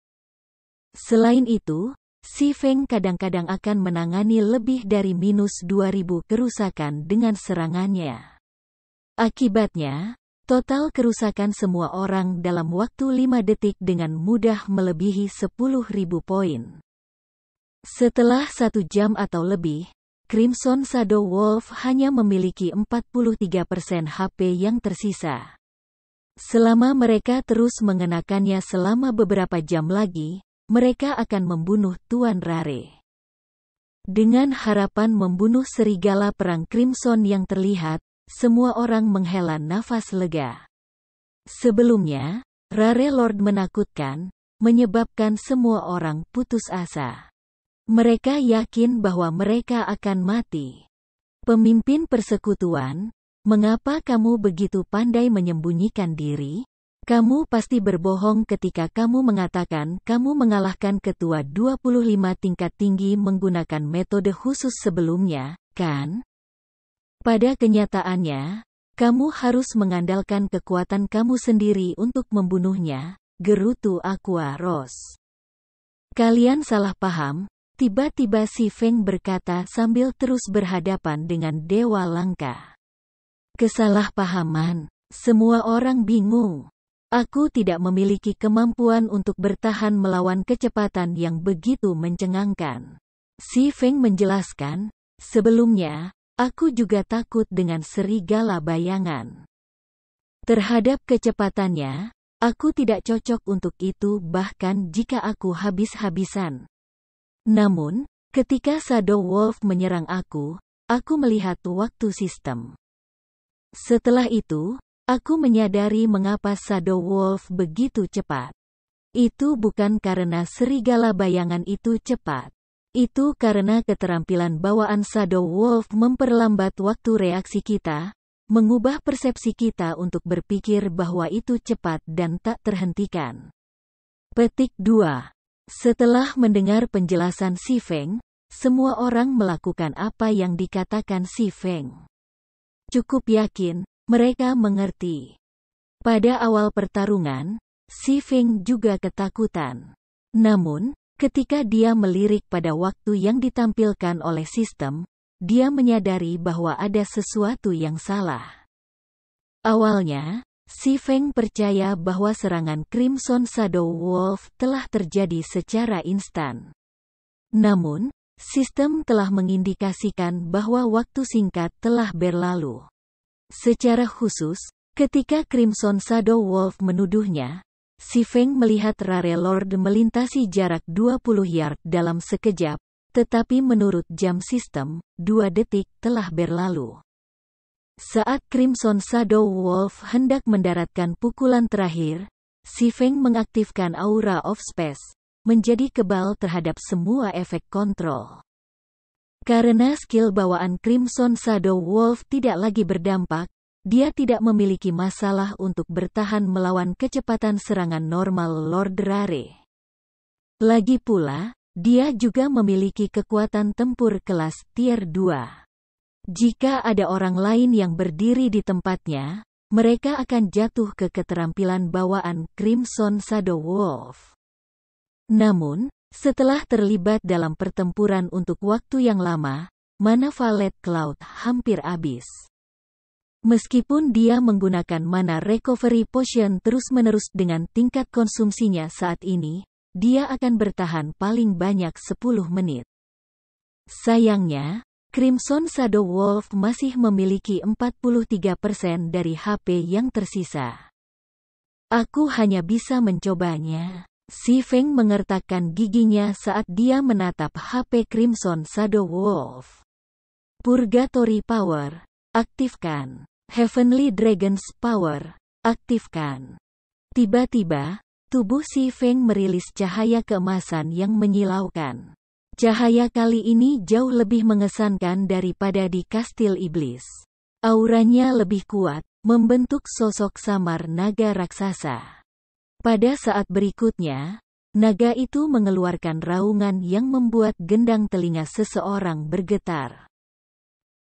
Selain itu, Si Feng kadang-kadang akan menangani lebih dari -2000 kerusakan dengan serangannya. Akibatnya, total kerusakan semua orang dalam waktu 5 detik dengan mudah melebihi 10.000 poin. Setelah 1 jam atau lebih, Crimson Shadow Wolf hanya memiliki 43% HP yang tersisa. Selama mereka terus mengenakannya selama beberapa jam lagi, mereka akan membunuh Tuan Rare. Dengan harapan membunuh serigala perang Crimson yang terlihat, semua orang menghela nafas lega. Sebelumnya, Rare Lord menakutkan, menyebabkan semua orang putus asa. Mereka yakin bahwa mereka akan mati. Pemimpin persekutuan, mengapa kamu begitu pandai menyembunyikan diri? Kamu pasti berbohong ketika kamu mengatakan kamu mengalahkan ketua 25 tingkat tinggi menggunakan metode khusus sebelumnya, kan? Pada kenyataannya, kamu harus mengandalkan kekuatan kamu sendiri untuk membunuhnya, gerutu Aqua Rose. Kalian salah paham. Tiba-tiba Si Feng berkata sambil terus berhadapan dengan Dewa Langka. Kesalahpahaman. Semua orang bingung. Aku tidak memiliki kemampuan untuk bertahan melawan kecepatan yang begitu mencengangkan. Si Feng menjelaskan, sebelumnya, aku juga takut dengan serigala bayangan. Terhadap kecepatannya, aku tidak cocok untuk itu bahkan jika aku habis-habisan. Namun, ketika Shadow Wolf menyerang aku melihat waktu sistem. Setelah itu, aku menyadari mengapa Shadow Wolf begitu cepat. Itu bukan karena serigala bayangan itu cepat. Itu karena keterampilan bawaan Shadow Wolf memperlambat waktu reaksi kita, mengubah persepsi kita untuk berpikir bahwa itu cepat dan tak terhentikan. Petik 2. Setelah mendengar penjelasan Si Feng, semua orang melakukan apa yang dikatakan Si Feng. Cukup yakin, mereka mengerti. Pada awal pertarungan, Si Feng juga ketakutan. Namun, ketika dia melirik pada waktu yang ditampilkan oleh sistem, dia menyadari bahwa ada sesuatu yang salah. Awalnya, Si Feng percaya bahwa serangan Crimson Shadow Wolf telah terjadi secara instan. Namun, sistem telah mengindikasikan bahwa waktu singkat telah berlalu. Secara khusus, ketika Crimson Shadow Wolf menuduhnya, Si Feng melihat Rare Lord melintasi jarak 20 yard dalam sekejap, Tetapi menurut jam sistem, 2 detik telah berlalu. Saat Crimson Shadow Wolf hendak mendaratkan pukulan terakhir, Si Feng mengaktifkan Aura of Space, menjadi kebal terhadap semua efek kontrol. Karena skill bawaan Crimson Shadow Wolf tidak lagi berdampak, dia tidak memiliki masalah untuk bertahan melawan kecepatan serangan normal Lord Rare. Lagi pula, dia juga memiliki kekuatan tempur kelas tier 2. Jika ada orang lain yang berdiri di tempatnya, mereka akan jatuh ke keterampilan bawaan Crimson Shadow Wolf. Namun, setelah terlibat dalam pertempuran untuk waktu yang lama, mana Violet Cloud hampir habis. Meskipun dia menggunakan mana recovery potion terus-menerus dengan tingkat konsumsinya saat ini, dia akan bertahan paling banyak 10 menit. Sayangnya, Crimson Shadow Wolf masih memiliki 43% dari HP yang tersisa. Aku hanya bisa mencobanya. Si Feng mengertakkan giginya saat dia menatap HP Crimson Shadow Wolf. Purgatory Power, aktifkan. Heavenly Dragon's Power, aktifkan. Tiba-tiba, tubuh Si Feng merilis cahaya keemasan yang menyilaukan. Cahaya kali ini jauh lebih mengesankan daripada di Kastil Iblis. Auranya lebih kuat, membentuk sosok samar naga raksasa. Pada saat berikutnya, naga itu mengeluarkan raungan yang membuat gendang telinga seseorang bergetar.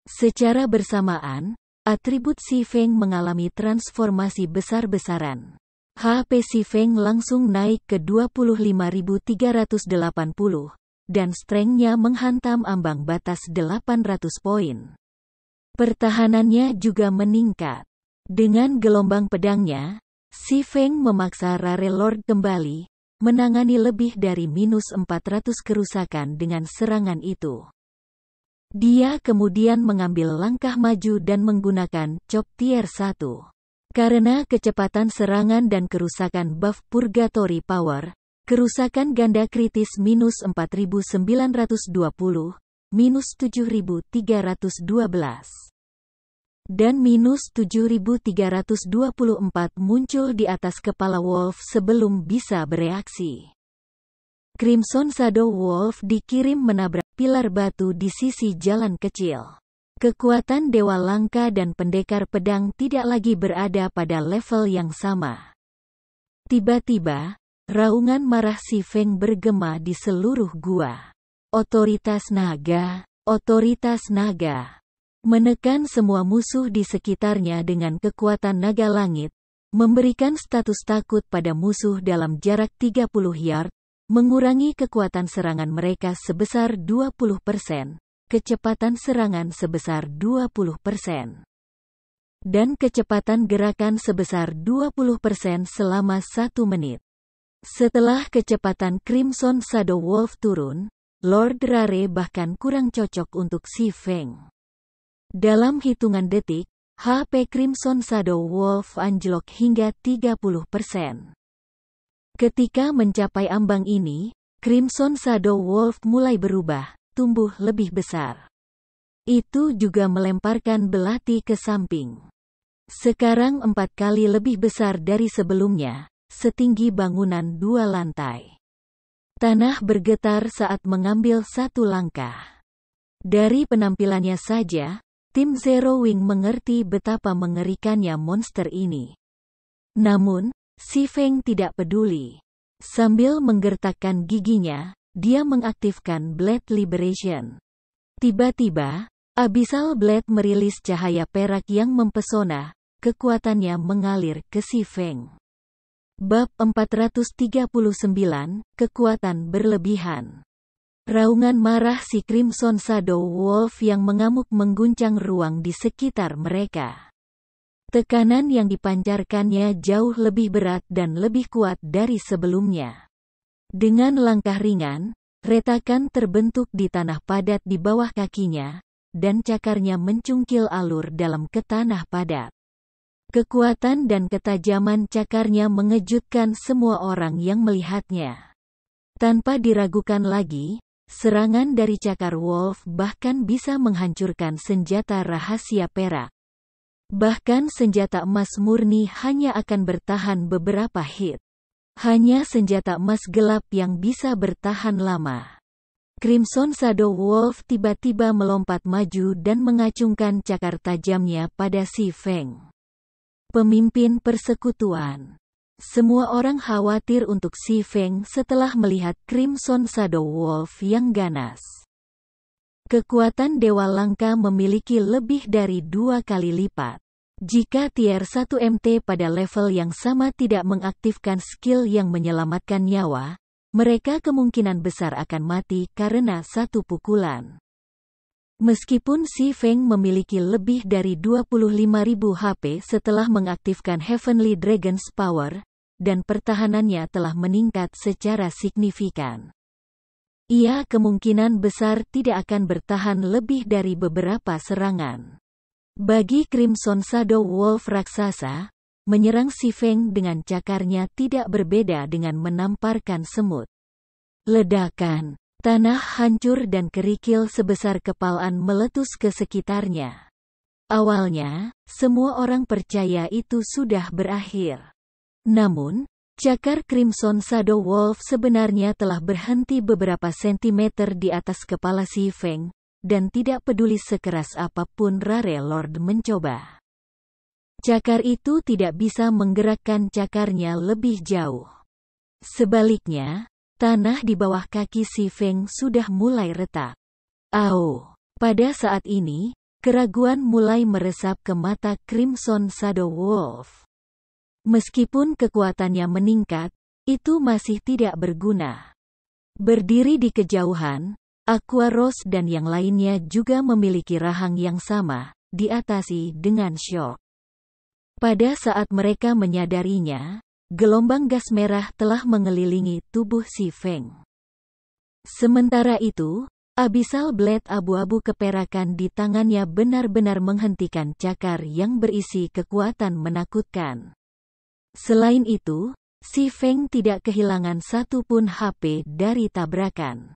Secara bersamaan, atribut Si Feng mengalami transformasi besar-besaran. HP Si Feng langsung naik ke 25.380, dan strength-nya menghantam ambang batas 800 poin. Pertahanannya juga meningkat. Dengan gelombang pedangnya, Si Feng memaksa Rare Lord kembali, menangani lebih dari -400 kerusakan dengan serangan itu. Dia kemudian mengambil langkah maju dan menggunakan Chop Tier 1. Karena kecepatan serangan dan kerusakan buff Purgatory Power, kerusakan ganda kritis -4920, -7312. Dan -7324 muncul di atas kepala Wolf sebelum bisa bereaksi. Crimson Shadow Wolf dikirim menabrak pilar batu di sisi jalan kecil. Kekuatan Dewa Langka dan Pendekar Pedang tidak lagi berada pada level yang sama. Tiba-tiba, raungan marah Si Feng bergema di seluruh gua. Otoritas naga, otoritas naga. Menekan semua musuh di sekitarnya dengan kekuatan naga langit, memberikan status takut pada musuh dalam jarak 30 yard, mengurangi kekuatan serangan mereka sebesar 20%, kecepatan serangan sebesar 20%, dan kecepatan gerakan sebesar 20% selama 1 menit. Setelah kecepatan Crimson Shadow Wolf turun, Lord Rare bahkan kurang cocok untuk Si Feng. Dalam hitungan detik, HP Crimson Shadow Wolf anjlok hingga 30%. Ketika mencapai ambang ini, Crimson Shadow Wolf mulai berubah, tumbuh lebih besar. Itu juga melemparkan belati ke samping. Sekarang 4 kali lebih besar dari sebelumnya, setinggi bangunan 2 lantai. Tanah bergetar saat mengambil 1 langkah. Dari penampilannya saja, tim Zero Wing mengerti betapa mengerikannya monster ini. Namun, Si Feng tidak peduli. Sambil menggertakkan giginya, dia mengaktifkan Blade Liberation. Tiba-tiba, Abyssal Blade merilis cahaya perak yang mempesona, kekuatannya mengalir ke Si Feng. Bab 439, Kekuatan Berlebihan. Raungan marah si Crimson Shadow Wolf yang mengamuk mengguncang ruang di sekitar mereka. Tekanan yang dipancarkannya jauh lebih berat dan lebih kuat dari sebelumnya. Dengan langkah ringan, retakan terbentuk di tanah padat di bawah kakinya, dan cakarnya mencungkil alur dalam ke tanah padat. Kekuatan dan ketajaman cakarnya mengejutkan semua orang yang melihatnya. Tanpa diragukan lagi, serangan dari cakar Wolf bahkan bisa menghancurkan senjata rahasia perak. Bahkan senjata emas murni hanya akan bertahan beberapa hit. Hanya senjata emas gelap yang bisa bertahan lama. Crimson Shadow Wolf tiba-tiba melompat maju dan mengacungkan cakar tajamnya pada Si Feng. Pemimpin persekutuan. Semua orang khawatir untuk Si Feng setelah melihat Crimson Shadow Wolf yang ganas. Kekuatan Dewa Langka memiliki lebih dari 2 kali lipat. Jika Tier 1 MT pada level yang sama tidak mengaktifkan skill yang menyelamatkan nyawa, mereka kemungkinan besar akan mati karena satu pukulan. Meskipun Si Feng memiliki lebih dari 25.000 HP setelah mengaktifkan Heavenly Dragon's Power, dan pertahanannya telah meningkat secara signifikan. Ia kemungkinan besar tidak akan bertahan lebih dari beberapa serangan. Bagi Crimson Shadow Wolf raksasa, menyerang Si Feng dengan cakarnya tidak berbeda dengan menamparkan semut. Ledakan, tanah hancur dan kerikil sebesar kepalan meletus ke sekitarnya. Awalnya, semua orang percaya itu sudah berakhir. Namun, cakar Crimson Shadow Wolf sebenarnya telah berhenti beberapa sentimeter di atas kepala Si Feng, dan tidak peduli sekeras apapun Rare Lord mencoba. Cakar itu tidak bisa menggerakkan cakarnya lebih jauh. Sebaliknya, tanah di bawah kaki Si Feng sudah mulai retak. Pada saat ini, keraguan mulai meresap ke mata Crimson Shadow Wolf. Meskipun kekuatannya meningkat, itu masih tidak berguna. Berdiri di kejauhan, Aqua Rose dan yang lainnya juga memiliki rahang yang sama, diatasi dengan syok. Pada saat mereka menyadarinya, gelombang gas merah telah mengelilingi tubuh Si Feng. Sementara itu, Abyssal Blade abu-abu keperakan di tangannya benar-benar menghentikan cakar yang berisi kekuatan menakutkan. Selain itu, Si Feng tidak kehilangan satu pun HP dari tabrakan.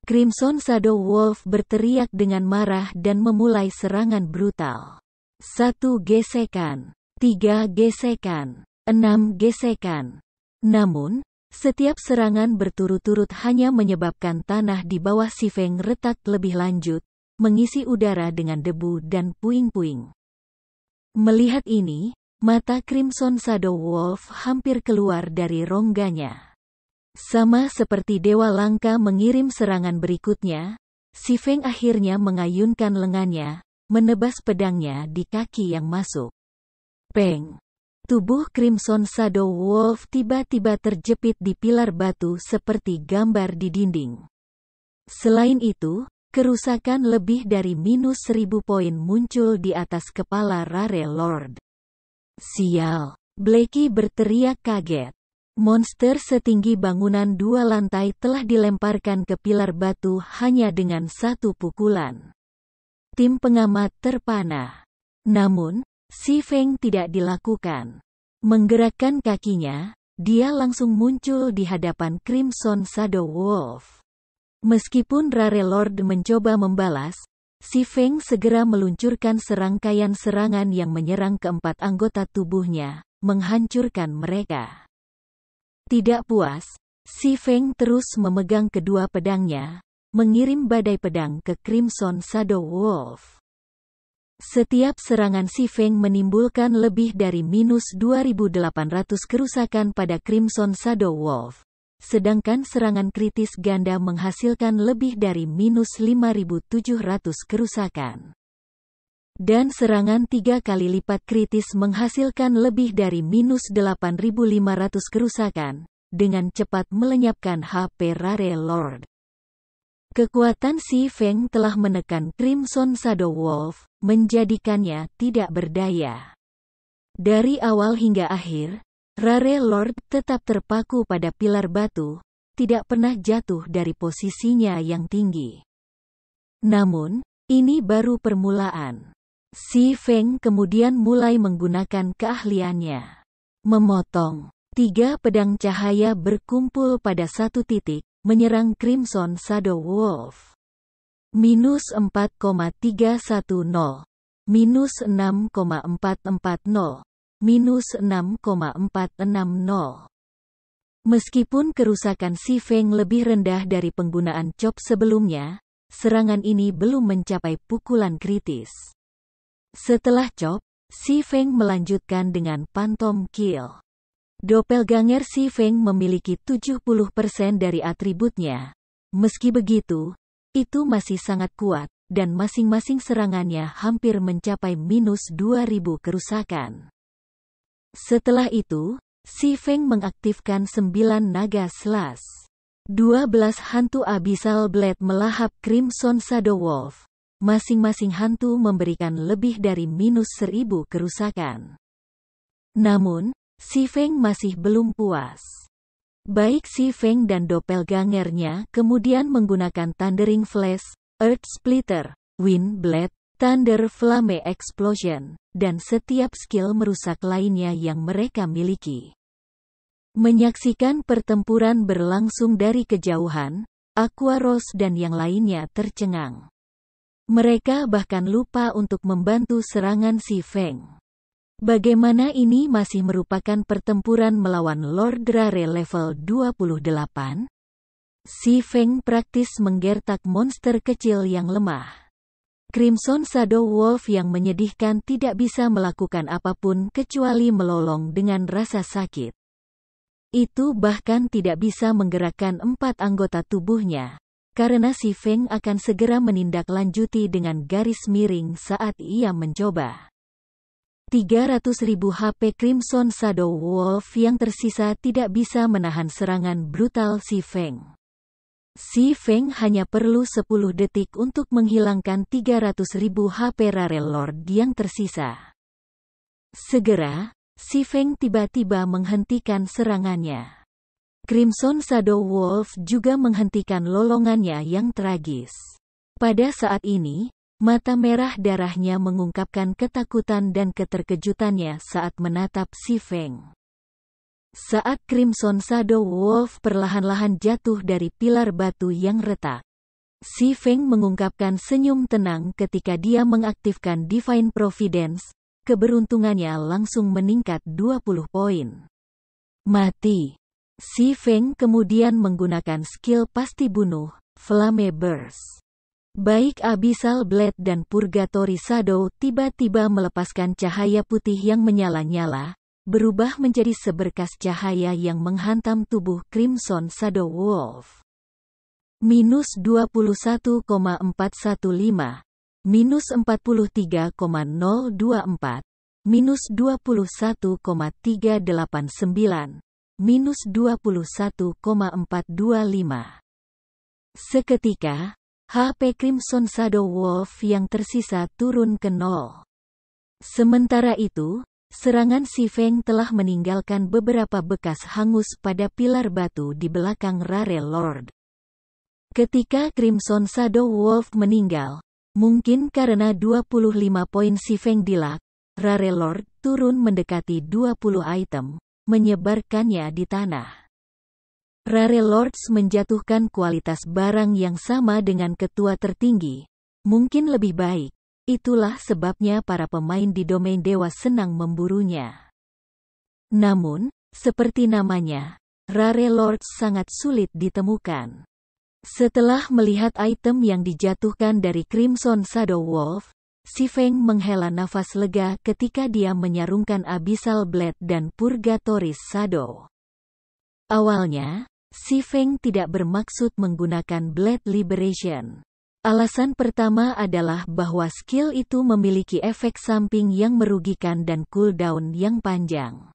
Crimson Shadow Wolf berteriak dengan marah dan memulai serangan brutal. 1 gesekan, 3 gesekan, 6 gesekan. Namun, setiap serangan berturut-turut hanya menyebabkan tanah di bawah Si Feng retak lebih lanjut, mengisi udara dengan debu dan puing-puing. Melihat ini, mata Crimson Shadow Wolf hampir keluar dari rongganya. Sama seperti Dewa Langka mengirim serangan berikutnya, Si Feng akhirnya mengayunkan lengannya, menebas pedangnya di kaki yang masuk. Peng! Tubuh Crimson Shadow Wolf tiba-tiba terjepit di pilar batu seperti gambar di dinding. Selain itu, kerusakan lebih dari -1000 poin muncul di atas kepala Rare Lord. Sial! Blackie berteriak kaget. Monster setinggi bangunan 2 lantai telah dilemparkan ke pilar batu hanya dengan satu pukulan. Tim pengamat terpana. Namun, Si Feng tidak dilakukan. Menggerakkan kakinya, dia langsung muncul di hadapan Crimson Shadow Wolf. Meskipun Rare Lord mencoba membalas, Si Feng segera meluncurkan serangkaian serangan yang menyerang keempat anggota tubuhnya, menghancurkan mereka. Tidak puas, Si Feng terus memegang kedua pedangnya, mengirim badai pedang ke Crimson Shadow Wolf. Setiap serangan Si Feng menimbulkan lebih dari -2800 kerusakan pada Crimson Shadow Wolf, sedangkan serangan kritis ganda menghasilkan lebih dari -5700 kerusakan. Dan serangan 3 kali lipat kritis menghasilkan lebih dari -8500 kerusakan, dengan cepat melenyapkan HP Rare Lord. Kekuatan Si Feng telah menekan Crimson Shadow Wolf, menjadikannya tidak berdaya. Dari awal hingga akhir, Rare Lord tetap terpaku pada pilar batu, tidak pernah jatuh dari posisinya yang tinggi. Namun, ini baru permulaan. Si Feng kemudian mulai menggunakan keahliannya. Memotong. 3 pedang cahaya berkumpul pada satu titik, menyerang Crimson Shadow Wolf. Minus 4,310. Minus 6,440. Minus 6,460. Meskipun kerusakan Si Feng lebih rendah dari penggunaan chop sebelumnya, serangan ini belum mencapai pukulan kritis. Setelah chop, Si Feng melanjutkan dengan Phantom Kill. Doppelganger Si Feng memiliki 70% dari atributnya. Meski begitu, itu masih sangat kuat, dan masing-masing serangannya hampir mencapai minus 2000 kerusakan. Setelah itu, Si Feng mengaktifkan 9 naga slash. 12 hantu Abyssal Blade melahap Crimson Shadow Wolf. Masing-masing hantu memberikan lebih dari minus 1000 kerusakan. Namun, Si Feng masih belum puas. Baik Si Feng dan doppelgangernya kemudian menggunakan Thundering Flash, Earth Splitter, Wind Blade, Thunder Flame Explosion, dan setiap skill merusak lainnya yang mereka miliki. Menyaksikan pertempuran berlangsung dari kejauhan, Aqua Rose dan yang lainnya tercengang. Mereka bahkan lupa untuk membantu serangan Si Feng. Bagaimana ini masih merupakan pertempuran melawan Lord Rare level 28? Si Feng praktis menggertak monster kecil yang lemah. Crimson Shadow Wolf yang menyedihkan tidak bisa melakukan apapun kecuali melolong dengan rasa sakit. Itu bahkan tidak bisa menggerakkan 4 anggota tubuhnya, karena Si Feng akan segera menindaklanjuti dengan garis miring saat ia mencoba. 300.000 HP Crimson Shadow Wolf yang tersisa tidak bisa menahan serangan brutal Si Feng. Si Feng hanya perlu 10 detik untuk menghilangkan 300.000 HP Rare Lord yang tersisa. Segera, Si Feng tiba-tiba menghentikan serangannya. Crimson Shadow Wolf juga menghentikan lolongannya yang tragis. Pada saat ini, mata merah darahnya mengungkapkan ketakutan dan keterkejutannya saat menatap Si Feng. Saat Crimson Shadow Wolf perlahan-lahan jatuh dari pilar batu yang retak, Si Feng mengungkapkan senyum tenang ketika dia mengaktifkan Divine Providence. Keberuntungannya langsung meningkat 20 poin. Mati. Si Feng kemudian menggunakan skill pasti bunuh, Flame Burst. Baik Abyssal Blade dan Purgatory Shadow tiba-tiba melepaskan cahaya putih yang menyala-nyala, berubah menjadi seberkas cahaya yang menghantam tubuh Crimson Shadow Wolf. Minus 21,415. Minus 43,024, minus 21,389, minus 21,425. Seketika, HP Crimson Shadow Wolf yang tersisa turun ke 0. Sementara itu, serangan Si Feng telah meninggalkan beberapa bekas hangus pada pilar batu di belakang Rare Lord. Ketika Crimson Shadow Wolf meninggal, mungkin karena 25 poin Si Feng dilak, Rare Lord turun mendekati 20 item, menyebarkannya di tanah. Rare Lords menjatuhkan kualitas barang yang sama dengan ketua tertinggi, mungkin lebih baik. Itulah sebabnya para pemain di domain dewa senang memburunya. Namun, seperti namanya, Rare Lords sangat sulit ditemukan. Setelah melihat item yang dijatuhkan dari Crimson Shadow Wolf, Si Feng menghela nafas lega ketika dia menyarungkan Abyssal Blade dan Purgatory Shadow. Awalnya, Si Feng tidak bermaksud menggunakan Blade Liberation. Alasan pertama adalah bahwa skill itu memiliki efek samping yang merugikan dan cooldown yang panjang.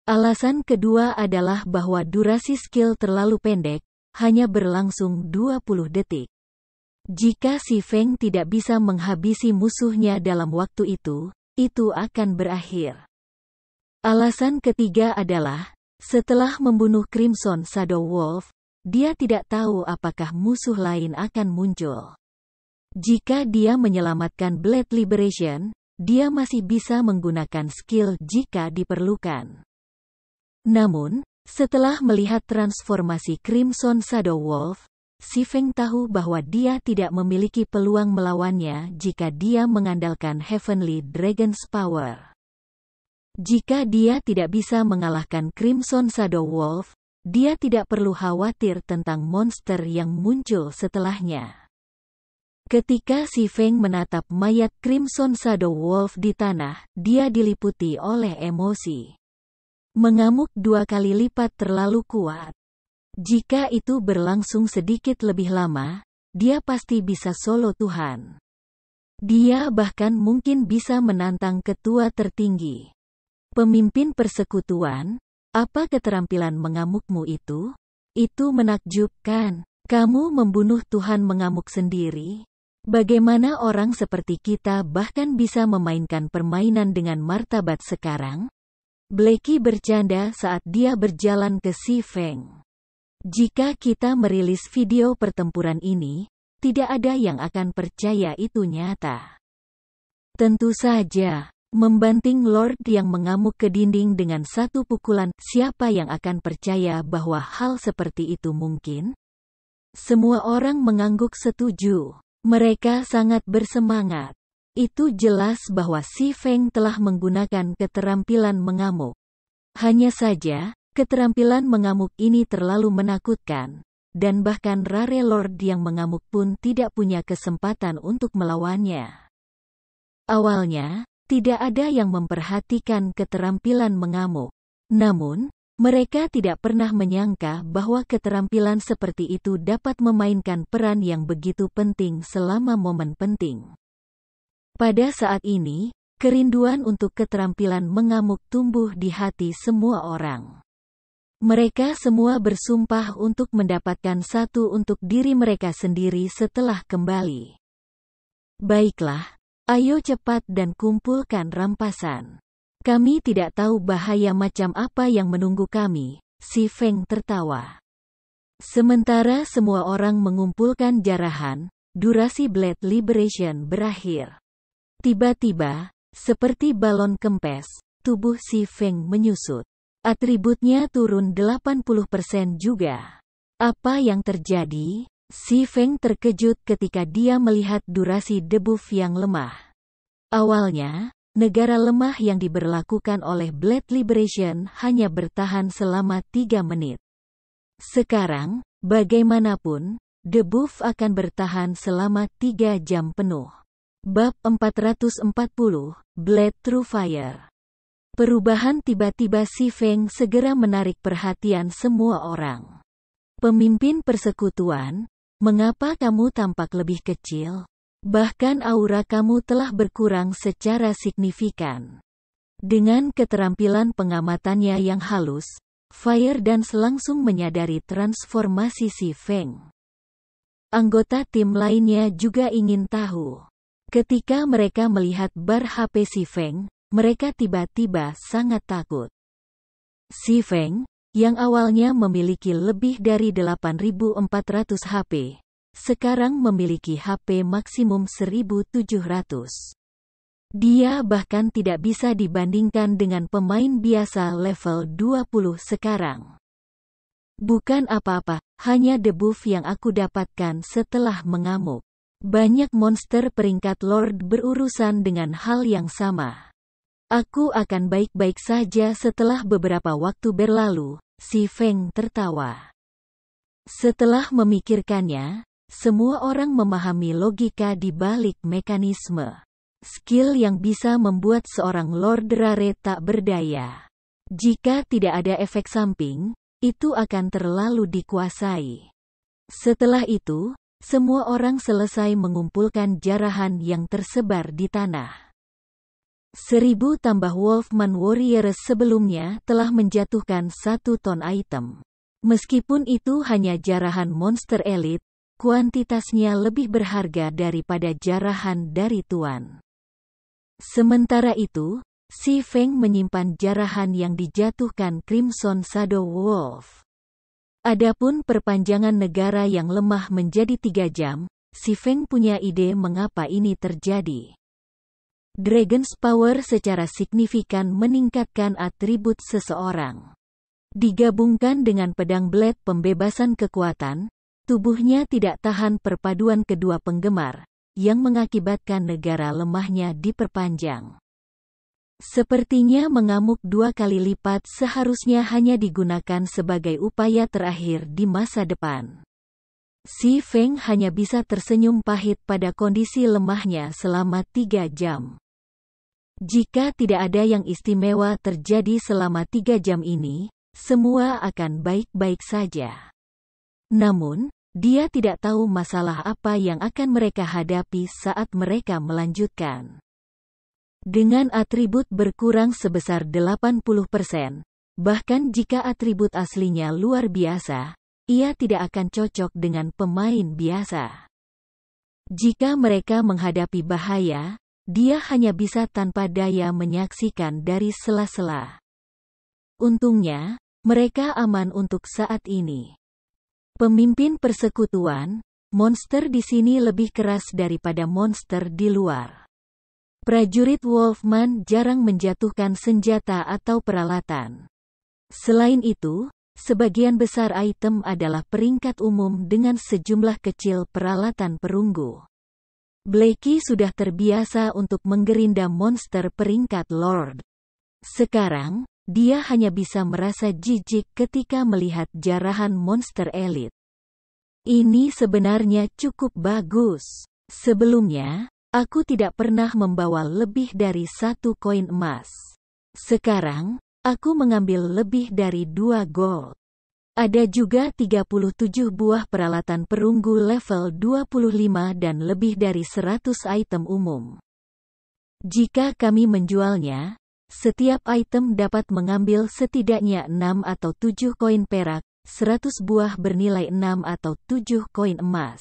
Alasan kedua adalah bahwa durasi skill terlalu pendek, hanya berlangsung 20 detik. Jika Si Feng tidak bisa menghabisi musuhnya dalam waktu itu akan berakhir. Alasan ketiga adalah, setelah membunuh Crimson Shadow Wolf, dia tidak tahu apakah musuh lain akan muncul. Jika dia menyelamatkan Blade Liberation, dia masih bisa menggunakan skill jika diperlukan. Namun, Setelah melihat transformasi Crimson Shadow Wolf, Si Feng tahu bahwa dia tidak memiliki peluang melawannya jika dia mengandalkan Heavenly Dragon's Power. Jika dia tidak bisa mengalahkan Crimson Shadow Wolf, dia tidak perlu khawatir tentang monster yang muncul setelahnya. Ketika Si Feng menatap mayat Crimson Shadow Wolf di tanah, dia diliputi oleh emosi. Mengamuk 2 kali lipat terlalu kuat. Jika itu berlangsung sedikit lebih lama, dia pasti bisa solo Tuhan. Dia bahkan mungkin bisa menantang ketua tertinggi. Pemimpin persekutuan, apa keterampilan mengamukmu itu? Itu menakjubkan. Kamu membunuh Tuhan mengamuk sendiri? Bagaimana orang seperti kita bahkan bisa memainkan permainan dengan martabat sekarang? Blackie bercanda saat dia berjalan ke Si Feng. Jika kita merilis video pertempuran ini, tidak ada yang akan percaya itu nyata. Tentu saja, membanting Lord yang mengamuk ke dinding dengan satu pukulan, siapa yang akan percaya bahwa hal seperti itu mungkin? Semua orang mengangguk setuju. Mereka sangat bersemangat. Itu jelas bahwa Si Feng telah menggunakan keterampilan mengamuk. Hanya saja, keterampilan mengamuk ini terlalu menakutkan, dan bahkan Rare Lord yang mengamuk pun tidak punya kesempatan untuk melawannya. Awalnya, tidak ada yang memperhatikan keterampilan mengamuk. Namun, mereka tidak pernah menyangka bahwa keterampilan seperti itu dapat memainkan peran yang begitu penting selama momen penting. Pada saat ini, kerinduan untuk keterampilan mengamuk tumbuh di hati semua orang. Mereka semua bersumpah untuk mendapatkan satu untuk diri mereka sendiri setelah kembali. Baiklah, ayo cepat dan kumpulkan rampasan. Kami tidak tahu bahaya macam apa yang menunggu kami, Si Feng tertawa. Sementara semua orang mengumpulkan jarahan, durasi Blade Liberation berakhir. Tiba-tiba, seperti balon kempes, tubuh Si Feng menyusut. Atributnya turun 80% juga. Apa yang terjadi? Si Feng terkejut ketika dia melihat durasi debuff yang lemah. Awalnya, negara lemah yang diberlakukan oleh Blade Liberation hanya bertahan selama 3 menit. Sekarang, bagaimanapun, debuff akan bertahan selama 3 jam penuh. Bab 440, Blade Through Fire. Perubahan tiba-tiba Si Feng segera menarik perhatian semua orang. Pemimpin persekutuan, mengapa kamu tampak lebih kecil? Bahkan aura kamu telah berkurang secara signifikan. Dengan keterampilan pengamatannya yang halus, Fire Dance langsung menyadari transformasi Si Feng. Anggota tim lainnya juga ingin tahu. Ketika mereka melihat bar HP Si Feng, mereka tiba-tiba sangat takut. Si Feng, yang awalnya memiliki lebih dari 8.400 HP, sekarang memiliki HP maksimum 1.700. Dia bahkan tidak bisa dibandingkan dengan pemain biasa level 20 sekarang. Bukan apa-apa, hanya debuff yang aku dapatkan setelah mengamuk. Banyak monster peringkat Lord berurusan dengan hal yang sama. Aku akan baik-baik saja setelah beberapa waktu berlalu, Si Feng tertawa. Setelah memikirkannya, semua orang memahami logika di balik mekanisme. Skill yang bisa membuat seorang Lord Rare tak berdaya. Jika tidak ada efek samping, itu akan terlalu dikuasai. Setelah itu, semua orang selesai mengumpulkan jarahan yang tersebar di tanah. 1000 tambah Wolfman Warriors sebelumnya telah menjatuhkan 1 ton item. Meskipun itu hanya jarahan monster elit, kuantitasnya lebih berharga daripada jarahan dari Tuan. Sementara itu, Si Feng menyimpan jarahan yang dijatuhkan Crimson Shadow Wolf. Adapun perpanjangan negara yang lemah menjadi 3 jam, Si Feng punya ide mengapa ini terjadi. Dragon's Power secara signifikan meningkatkan atribut seseorang. Digabungkan dengan pedang blade pembebasan kekuatan, tubuhnya tidak tahan perpaduan kedua penggemar, yang mengakibatkan negara lemahnya diperpanjang. Sepertinya mengamuk 2 kali lipat seharusnya hanya digunakan sebagai upaya terakhir di masa depan. Si Feng hanya bisa tersenyum pahit pada kondisi lemahnya selama 3 jam. Jika tidak ada yang istimewa terjadi selama 3 jam ini, semua akan baik-baik saja. Namun, dia tidak tahu masalah apa yang akan mereka hadapi saat mereka melanjutkan. Dengan atribut berkurang sebesar 80%, bahkan jika atribut aslinya luar biasa, ia tidak akan cocok dengan pemain biasa. Jika mereka menghadapi bahaya, dia hanya bisa tanpa daya menyaksikan dari sela-sela. Untungnya, mereka aman untuk saat ini. Pemimpin persekutuan, monster di sini lebih keras daripada monster di luar. Prajurit Wolfman jarang menjatuhkan senjata atau peralatan. Selain itu, sebagian besar item adalah peringkat umum dengan sejumlah kecil peralatan perunggu. Blackie sudah terbiasa untuk menggerinda monster peringkat Lord. Sekarang, dia hanya bisa merasa jijik ketika melihat jarahan monster elit. Ini sebenarnya cukup bagus. Sebelumnya, aku tidak pernah membawa lebih dari 1 koin emas. Sekarang, aku mengambil lebih dari 2 gold. Ada juga 37 buah peralatan perunggu level 25 dan lebih dari 100 item umum. Jika kami menjualnya, setiap item dapat mengambil setidaknya 6 atau 7 koin perak, 100 buah bernilai 6 atau 7 koin emas.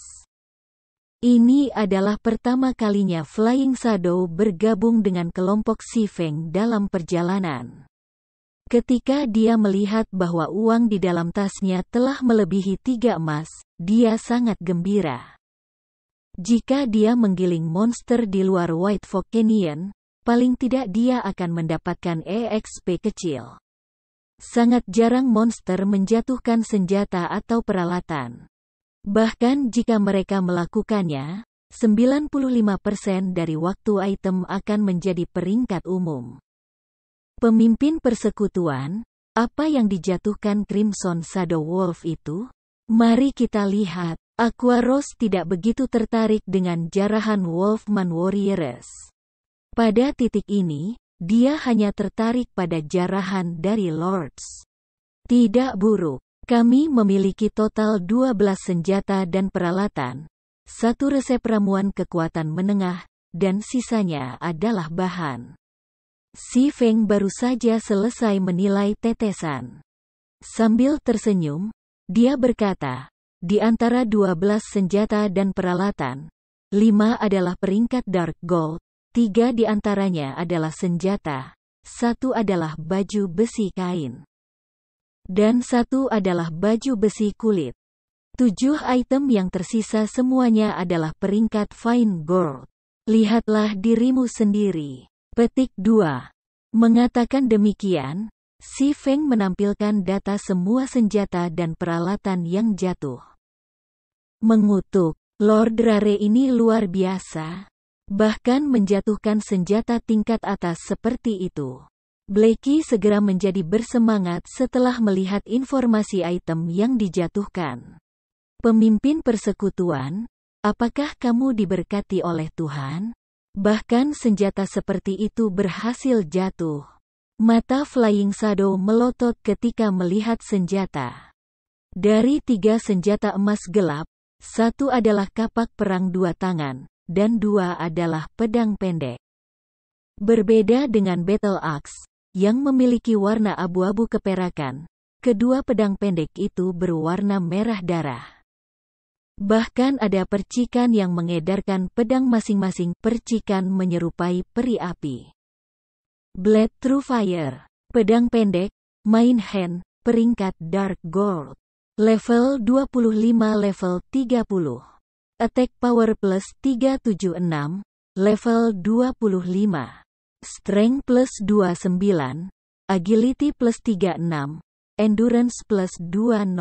Ini adalah pertama kalinya Flying Shadow bergabung dengan kelompok Si Feng dalam perjalanan. Ketika dia melihat bahwa uang di dalam tasnya telah melebihi 3 emas, dia sangat gembira. Jika dia menggiling monster di luar White Fork Canyon, paling tidak dia akan mendapatkan EXP kecil. Sangat jarang monster menjatuhkan senjata atau peralatan. Bahkan jika mereka melakukannya, 95% dari waktu item akan menjadi peringkat umum. Pemimpin persekutuan, apa yang dijatuhkan Crimson Shadow Wolf itu? Mari kita lihat. Aquaros tidak begitu tertarik dengan jarahan Wolfman Warriors. Pada titik ini, dia hanya tertarik pada jarahan dari Lords. Tidak buruk. Kami memiliki total 12 senjata dan peralatan, 1 resep ramuan kekuatan menengah, dan sisanya adalah bahan. Si Feng baru saja selesai menilai tetesan. Sambil tersenyum, dia berkata, di antara 12 senjata dan peralatan, 5 adalah peringkat Dark Gold, 3 di antaranya adalah senjata, 1 adalah baju besi kain, dan 1 adalah baju besi kulit. 7 item yang tersisa semuanya adalah peringkat Fine Gold. Lihatlah dirimu sendiri. Petik 2. Mengatakan demikian, Si Feng menampilkan data semua senjata dan peralatan yang jatuh. Mengutuk, Lord Rare ini luar biasa. Bahkan menjatuhkan senjata tingkat atas seperti itu. Blackie segera menjadi bersemangat setelah melihat informasi item yang dijatuhkan. Pemimpin persekutuan, apakah kamu diberkati oleh Tuhan? Bahkan senjata seperti itu berhasil jatuh. Mata Flying Shadow melotot ketika melihat senjata. Dari 3 senjata emas gelap, 1 adalah kapak perang 2 tangan, dan 2 adalah pedang pendek. Berbeda dengan Battle Axe, yang memiliki warna abu-abu keperakan, kedua pedang pendek itu berwarna merah darah. Bahkan ada percikan yang mengedarkan pedang masing-masing. Percikan menyerupai peri api. Blade Through Fire. Pedang pendek, main hand, peringkat Dark Gold. Level 25 level 30. Attack Power plus 376, level 25. Strength plus 29, Agility plus 36, endurance plus 20.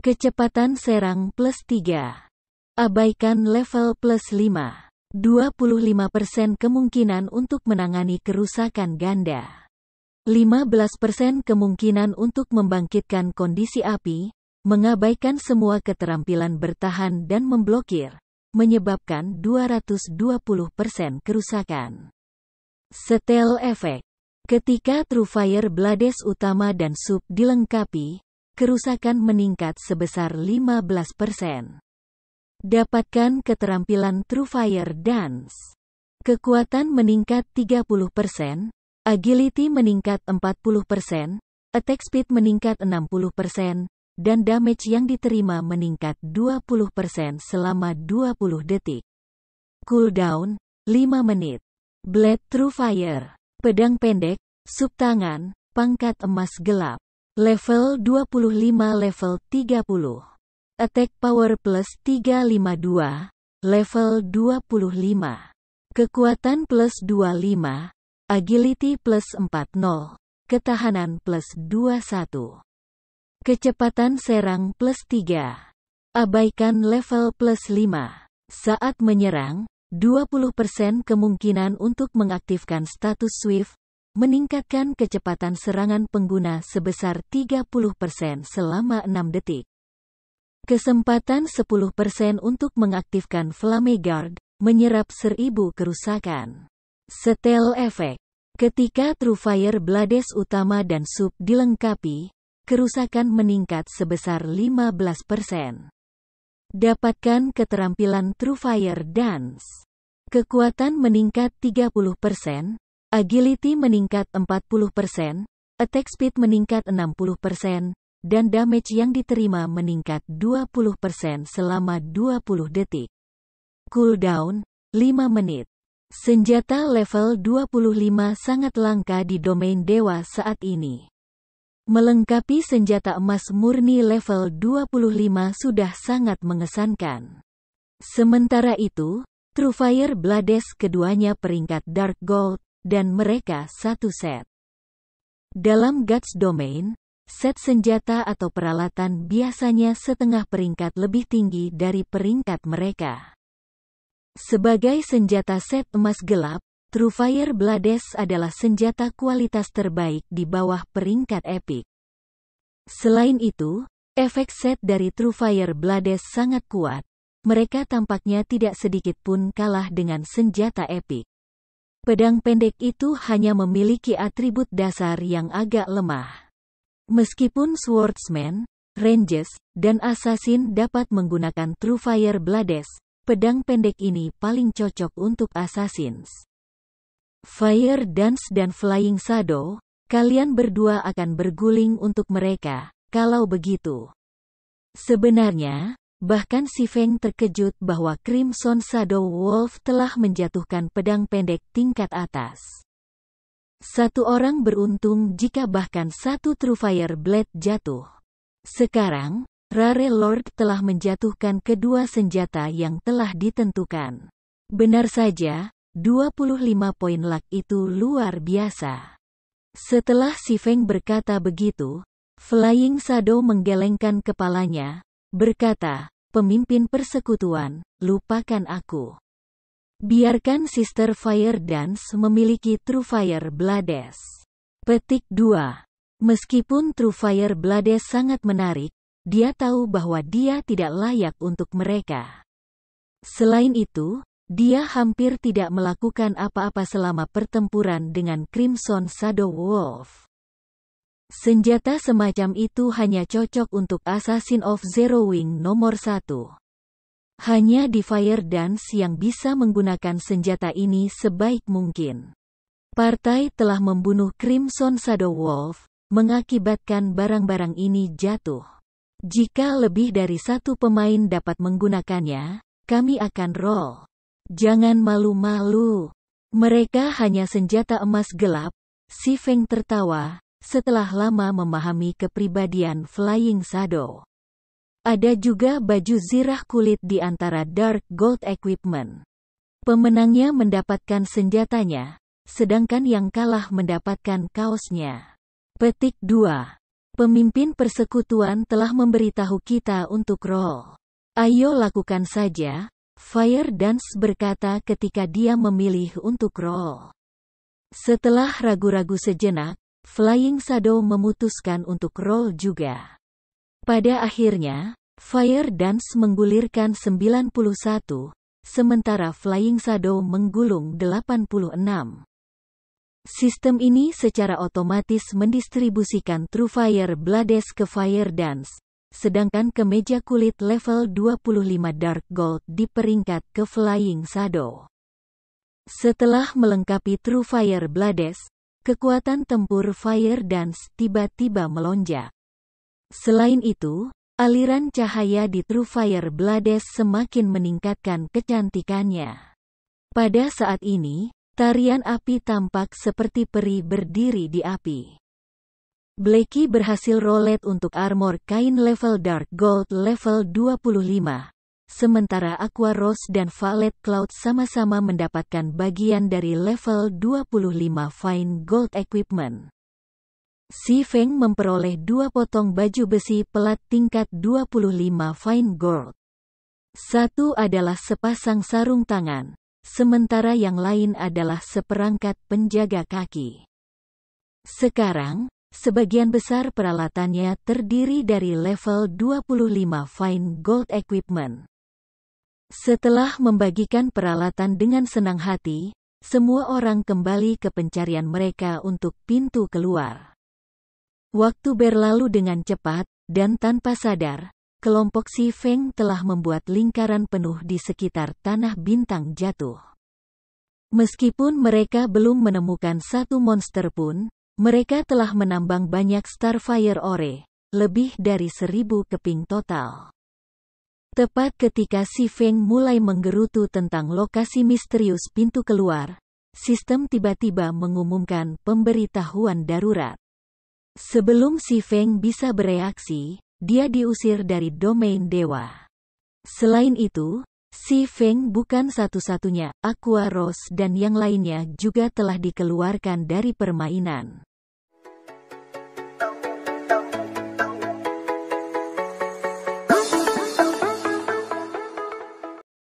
Kecepatan serang plus 3. Abaikan level plus 5. 25% kemungkinan untuk menangani kerusakan ganda. 15% kemungkinan untuk membangkitkan kondisi api, mengabaikan semua keterampilan bertahan dan memblokir, menyebabkan 220% kerusakan. Setel efek. Ketika Truefire Blades utama dan sub dilengkapi, kerusakan meningkat sebesar 15%. Dapatkan keterampilan Truefire Dance. Kekuatan meningkat 30%, agility meningkat 40%, attack speed meningkat 60%, dan damage yang diterima meningkat 20% selama 20 detik. Cooldown, 5 menit. Blade Truefire. Pedang pendek, sub tangan, pangkat emas gelap. Level 25 level 30. Attack power plus 352, level 25. Kekuatan plus 25, agility plus 40, ketahanan plus 21. Kecepatan serang plus 3. Abaikan level plus 5. Saat menyerang, 20% kemungkinan untuk mengaktifkan status Swift, meningkatkan kecepatan serangan pengguna sebesar 30% selama 6 detik. Kesempatan 10% untuk mengaktifkan Flame Guard, menyerap 1000 kerusakan. Setel efek. Ketika Truefire Blades utama dan sub dilengkapi, kerusakan meningkat sebesar 15%. Dapatkan keterampilan Truefire Dance. Kekuatan meningkat 30%, agility meningkat 40%, attack speed meningkat 60%, dan damage yang diterima meningkat 20% selama 20 detik. Cooldown, 5 menit. Senjata level 25 sangat langka di domain dewa saat ini. Melengkapi senjata emas murni level 25 sudah sangat mengesankan. Sementara itu, Truefire Blades keduanya peringkat Dark Gold, dan mereka satu set. Dalam Guts Domain, set senjata atau peralatan biasanya setengah peringkat lebih tinggi dari peringkat mereka. Sebagai senjata set emas gelap, Truefire Blades adalah senjata kualitas terbaik di bawah peringkat epic. Selain itu, efek set dari Truefire Blades sangat kuat. Mereka tampaknya tidak sedikit pun kalah dengan senjata epic. Pedang pendek itu hanya memiliki atribut dasar yang agak lemah. Meskipun swordsman, ranges, dan assassin dapat menggunakan Truefire Blades, pedang pendek ini paling cocok untuk assassins. Fire Dance dan Flying Shadow, kalian berdua akan berguling untuk mereka, kalau begitu. Sebenarnya, bahkan si Feng terkejut bahwa Crimson Shadow Wolf telah menjatuhkan pedang pendek tingkat atas. Satu orang beruntung jika bahkan satu Truefire Blade jatuh. Sekarang, Rare Lord telah menjatuhkan kedua senjata yang telah ditentukan. Benar saja, 25 poin luck itu luar biasa. Setelah si Feng berkata begitu, Flying Shadow menggelengkan kepalanya, berkata, "Pemimpin persekutuan, lupakan aku. Biarkan Sister Fire Dance memiliki Truefire Blades." Petik 2. Meskipun Truefire Blades sangat menarik, dia tahu bahwa dia tidak layak untuk mereka. Selain itu, dia hampir tidak melakukan apa-apa selama pertempuran dengan Crimson Shadow Wolf. Senjata semacam itu hanya cocok untuk Assassin of Zero Wing nomor 1. Hanya di Fire Dance yang bisa menggunakan senjata ini sebaik mungkin. Partai telah membunuh Crimson Shadow Wolf, mengakibatkan barang-barang ini jatuh. Jika lebih dari satu pemain dapat menggunakannya, kami akan roll. Jangan malu-malu. Mereka hanya senjata emas gelap. Si Feng tertawa, setelah lama memahami kepribadian Flying Shadow. Ada juga baju zirah kulit di antara Dark Gold Equipment. Pemenangnya mendapatkan senjatanya, sedangkan yang kalah mendapatkan kaosnya. Petik 2. Pemimpin persekutuan telah memberitahu kita untuk roll. Ayo lakukan saja, Fire Dance berkata ketika dia memilih untuk roll. Setelah ragu-ragu sejenak, Flying Shadow memutuskan untuk roll juga. Pada akhirnya, Fire Dance menggulirkan 91, sementara Flying Shadow menggulung 86. Sistem ini secara otomatis mendistribusikan True Fire Blades ke Fire Dance, sedangkan kemeja kulit level 25 Dark Gold di peringkat ke Flying Shadow. Setelah melengkapi True Fire Blades, kekuatan tempur Fire Dance tiba-tiba melonjak. Selain itu, aliran cahaya di True Fire Blades semakin meningkatkan kecantikannya. Pada saat ini, tarian api tampak seperti peri berdiri di api. Blackie berhasil rolet untuk armor kain level Dark Gold level 25, sementara Aqua Rose dan Violet Cloud sama-sama mendapatkan bagian dari level 25 Fine Gold Equipment. Si Feng memperoleh 2 potong baju besi pelat tingkat 25 Fine Gold. Satu adalah sepasang sarung tangan, sementara yang lain adalah seperangkat penjaga kaki. Sekarang, sebagian besar peralatannya terdiri dari level 25 Fine Gold Equipment. Setelah membagikan peralatan dengan senang hati, semua orang kembali ke pencarian mereka untuk pintu keluar. Waktu berlalu dengan cepat, dan tanpa sadar, kelompok Si Feng telah membuat lingkaran penuh di sekitar tanah bintang jatuh. Meskipun mereka belum menemukan satu monster pun, mereka telah menambang banyak Starfire Ore, lebih dari 1000 keping total. Tepat ketika Si Feng mulai menggerutu tentang lokasi misterius pintu keluar, sistem tiba-tiba mengumumkan pemberitahuan darurat. Sebelum Si Feng bisa bereaksi, dia diusir dari domain dewa. Selain itu, Si Feng bukan satu-satunya, Aqua Rose dan yang lainnya juga telah dikeluarkan dari permainan.